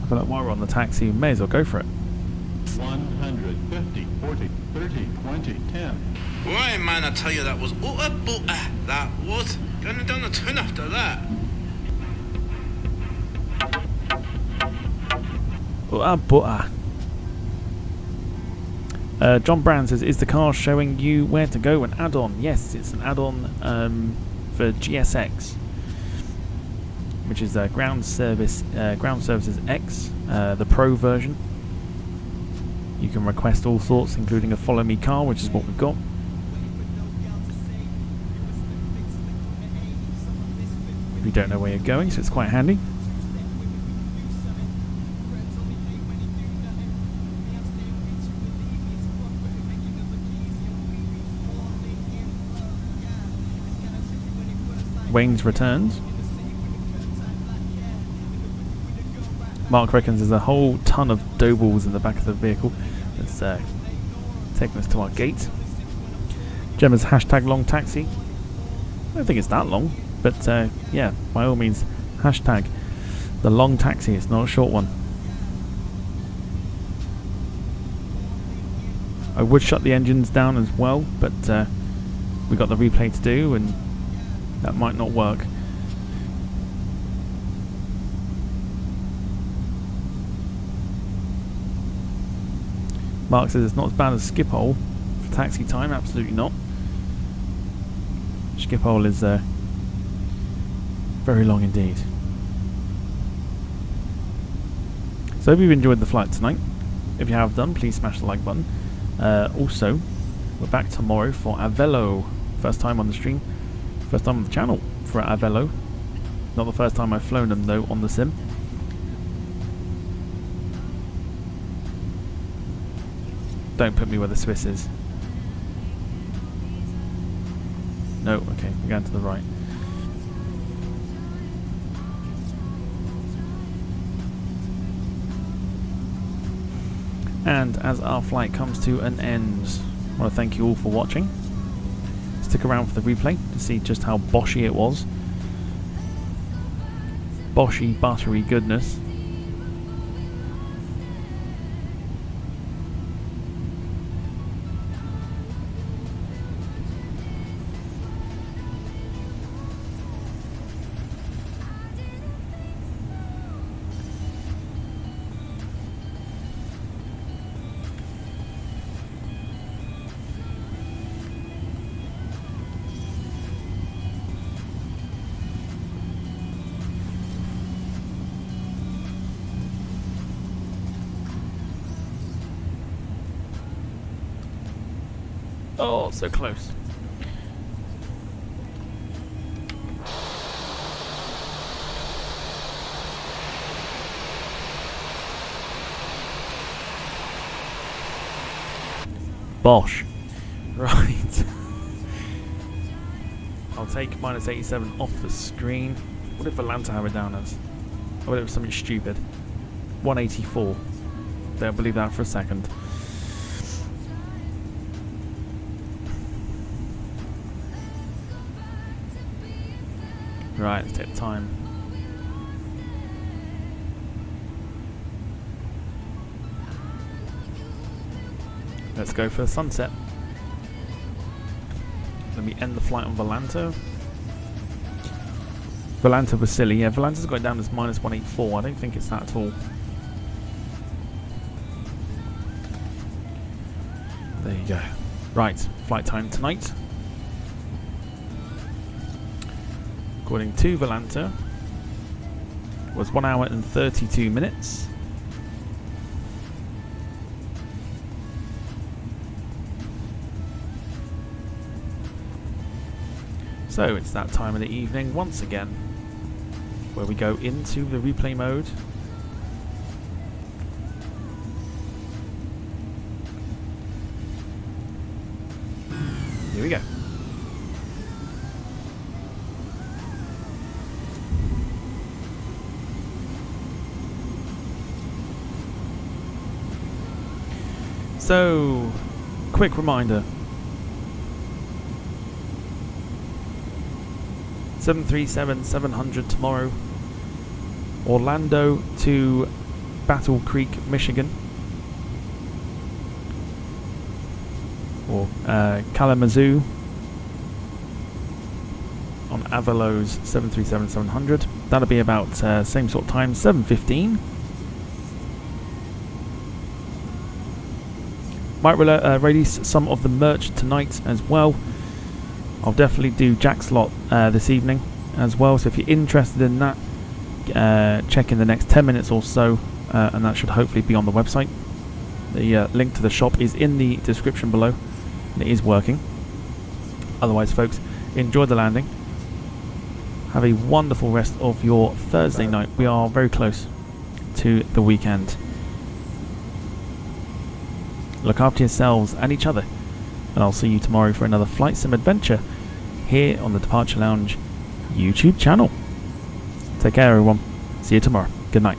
I feel like while we're on the taxi, we may as well go for it. 150, 40, 30, 20, 10. Why, man, I tell you, that was utter butter. That was. Going down the tune after that. Butter. John Brown says, is the car showing you where to go? An add-on? Yes, it's an add-on for GSX, which is Ground Services X, the Pro version. You can request all sorts, including a follow me car, which is what we've got. If you don't know where you're going, so it's quite handy. Wayne's returns. Mark reckons there's a whole ton of dough balls in the back of the vehicle. Let's take us to our gate. Gemma's hashtag long taxi. I don't think it's that long, but yeah, by all means, hashtag the long taxi. It's not a short one. I would shut the engines down as well, but we got the replay to do, and that might not work. Mark says it's not as bad as Schiphol for taxi time. Absolutely not. Schiphol is very long indeed. So hope you've enjoyed the flight tonight. If you have done, please smash the like button. Also, we're back tomorrow for Avello. First time on the stream. First time on the channel for Avello. Not the first time I've flown them though on the sim. Don't put me where the Swiss is. No, okay, we're going to the right. And as our flight comes to an end, I want to thank you all for watching. Stick around for the replay to see just how boshy it was. Boshy, buttery goodness. Oh, so close. Bosh. Right. I'll take -87 off the screen. What did Volanta have it down as? Oh, it was something stupid. 184. Don't believe that for a second. Right, let's take time. Let's go for the sunset. Let me end the flight on Volanta. Volanta was silly. Yeah, Volanta's got it down as -184. I don't think it's that at all. There you go. Right, flight time tonight. According to Volanta, was 1 hour and 32 minutes. So it's that time of the evening once again, where we go into the replay mode. Here we go. So, quick reminder. 737-700 tomorrow. Orlando to Battle Creek, Michigan. Or Kalamazoo on Avalose 737-700. That'll be about same sort of time, 7:15. Might release some of the merch tonight as well. I'll definitely do Jack's lot this evening as well, so if you're interested in that, check in the next 10 minutes or so, and that should hopefully be on the website. The link to the shop is in the description below, and it is working. Otherwise, folks, enjoy the landing. Have a wonderful rest of your Thursday night. We are very close to the weekend. Look after yourselves and each other, and I'll see you tomorrow for another Flight Sim adventure here on the Departure Lounge YouTube channel. Take care, everyone. See you tomorrow. Good night.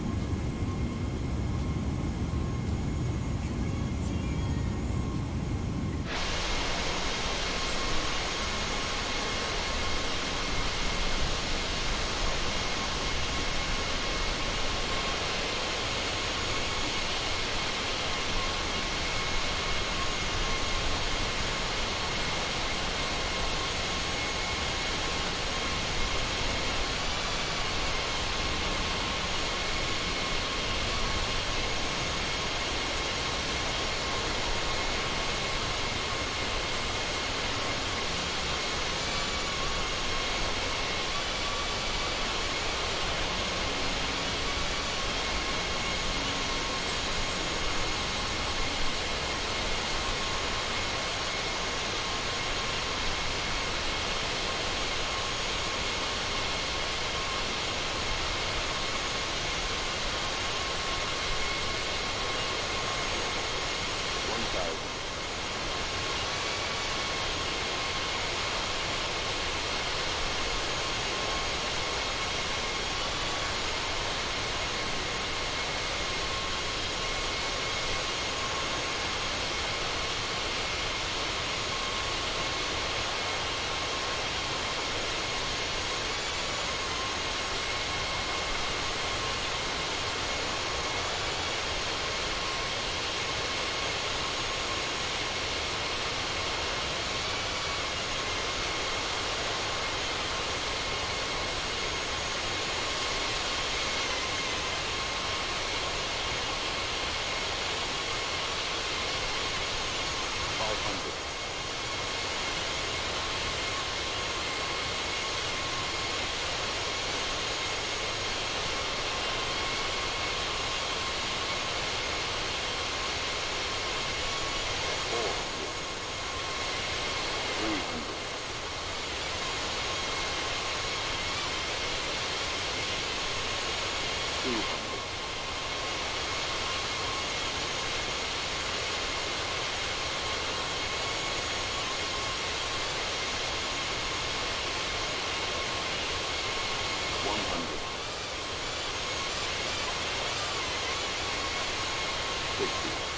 $60.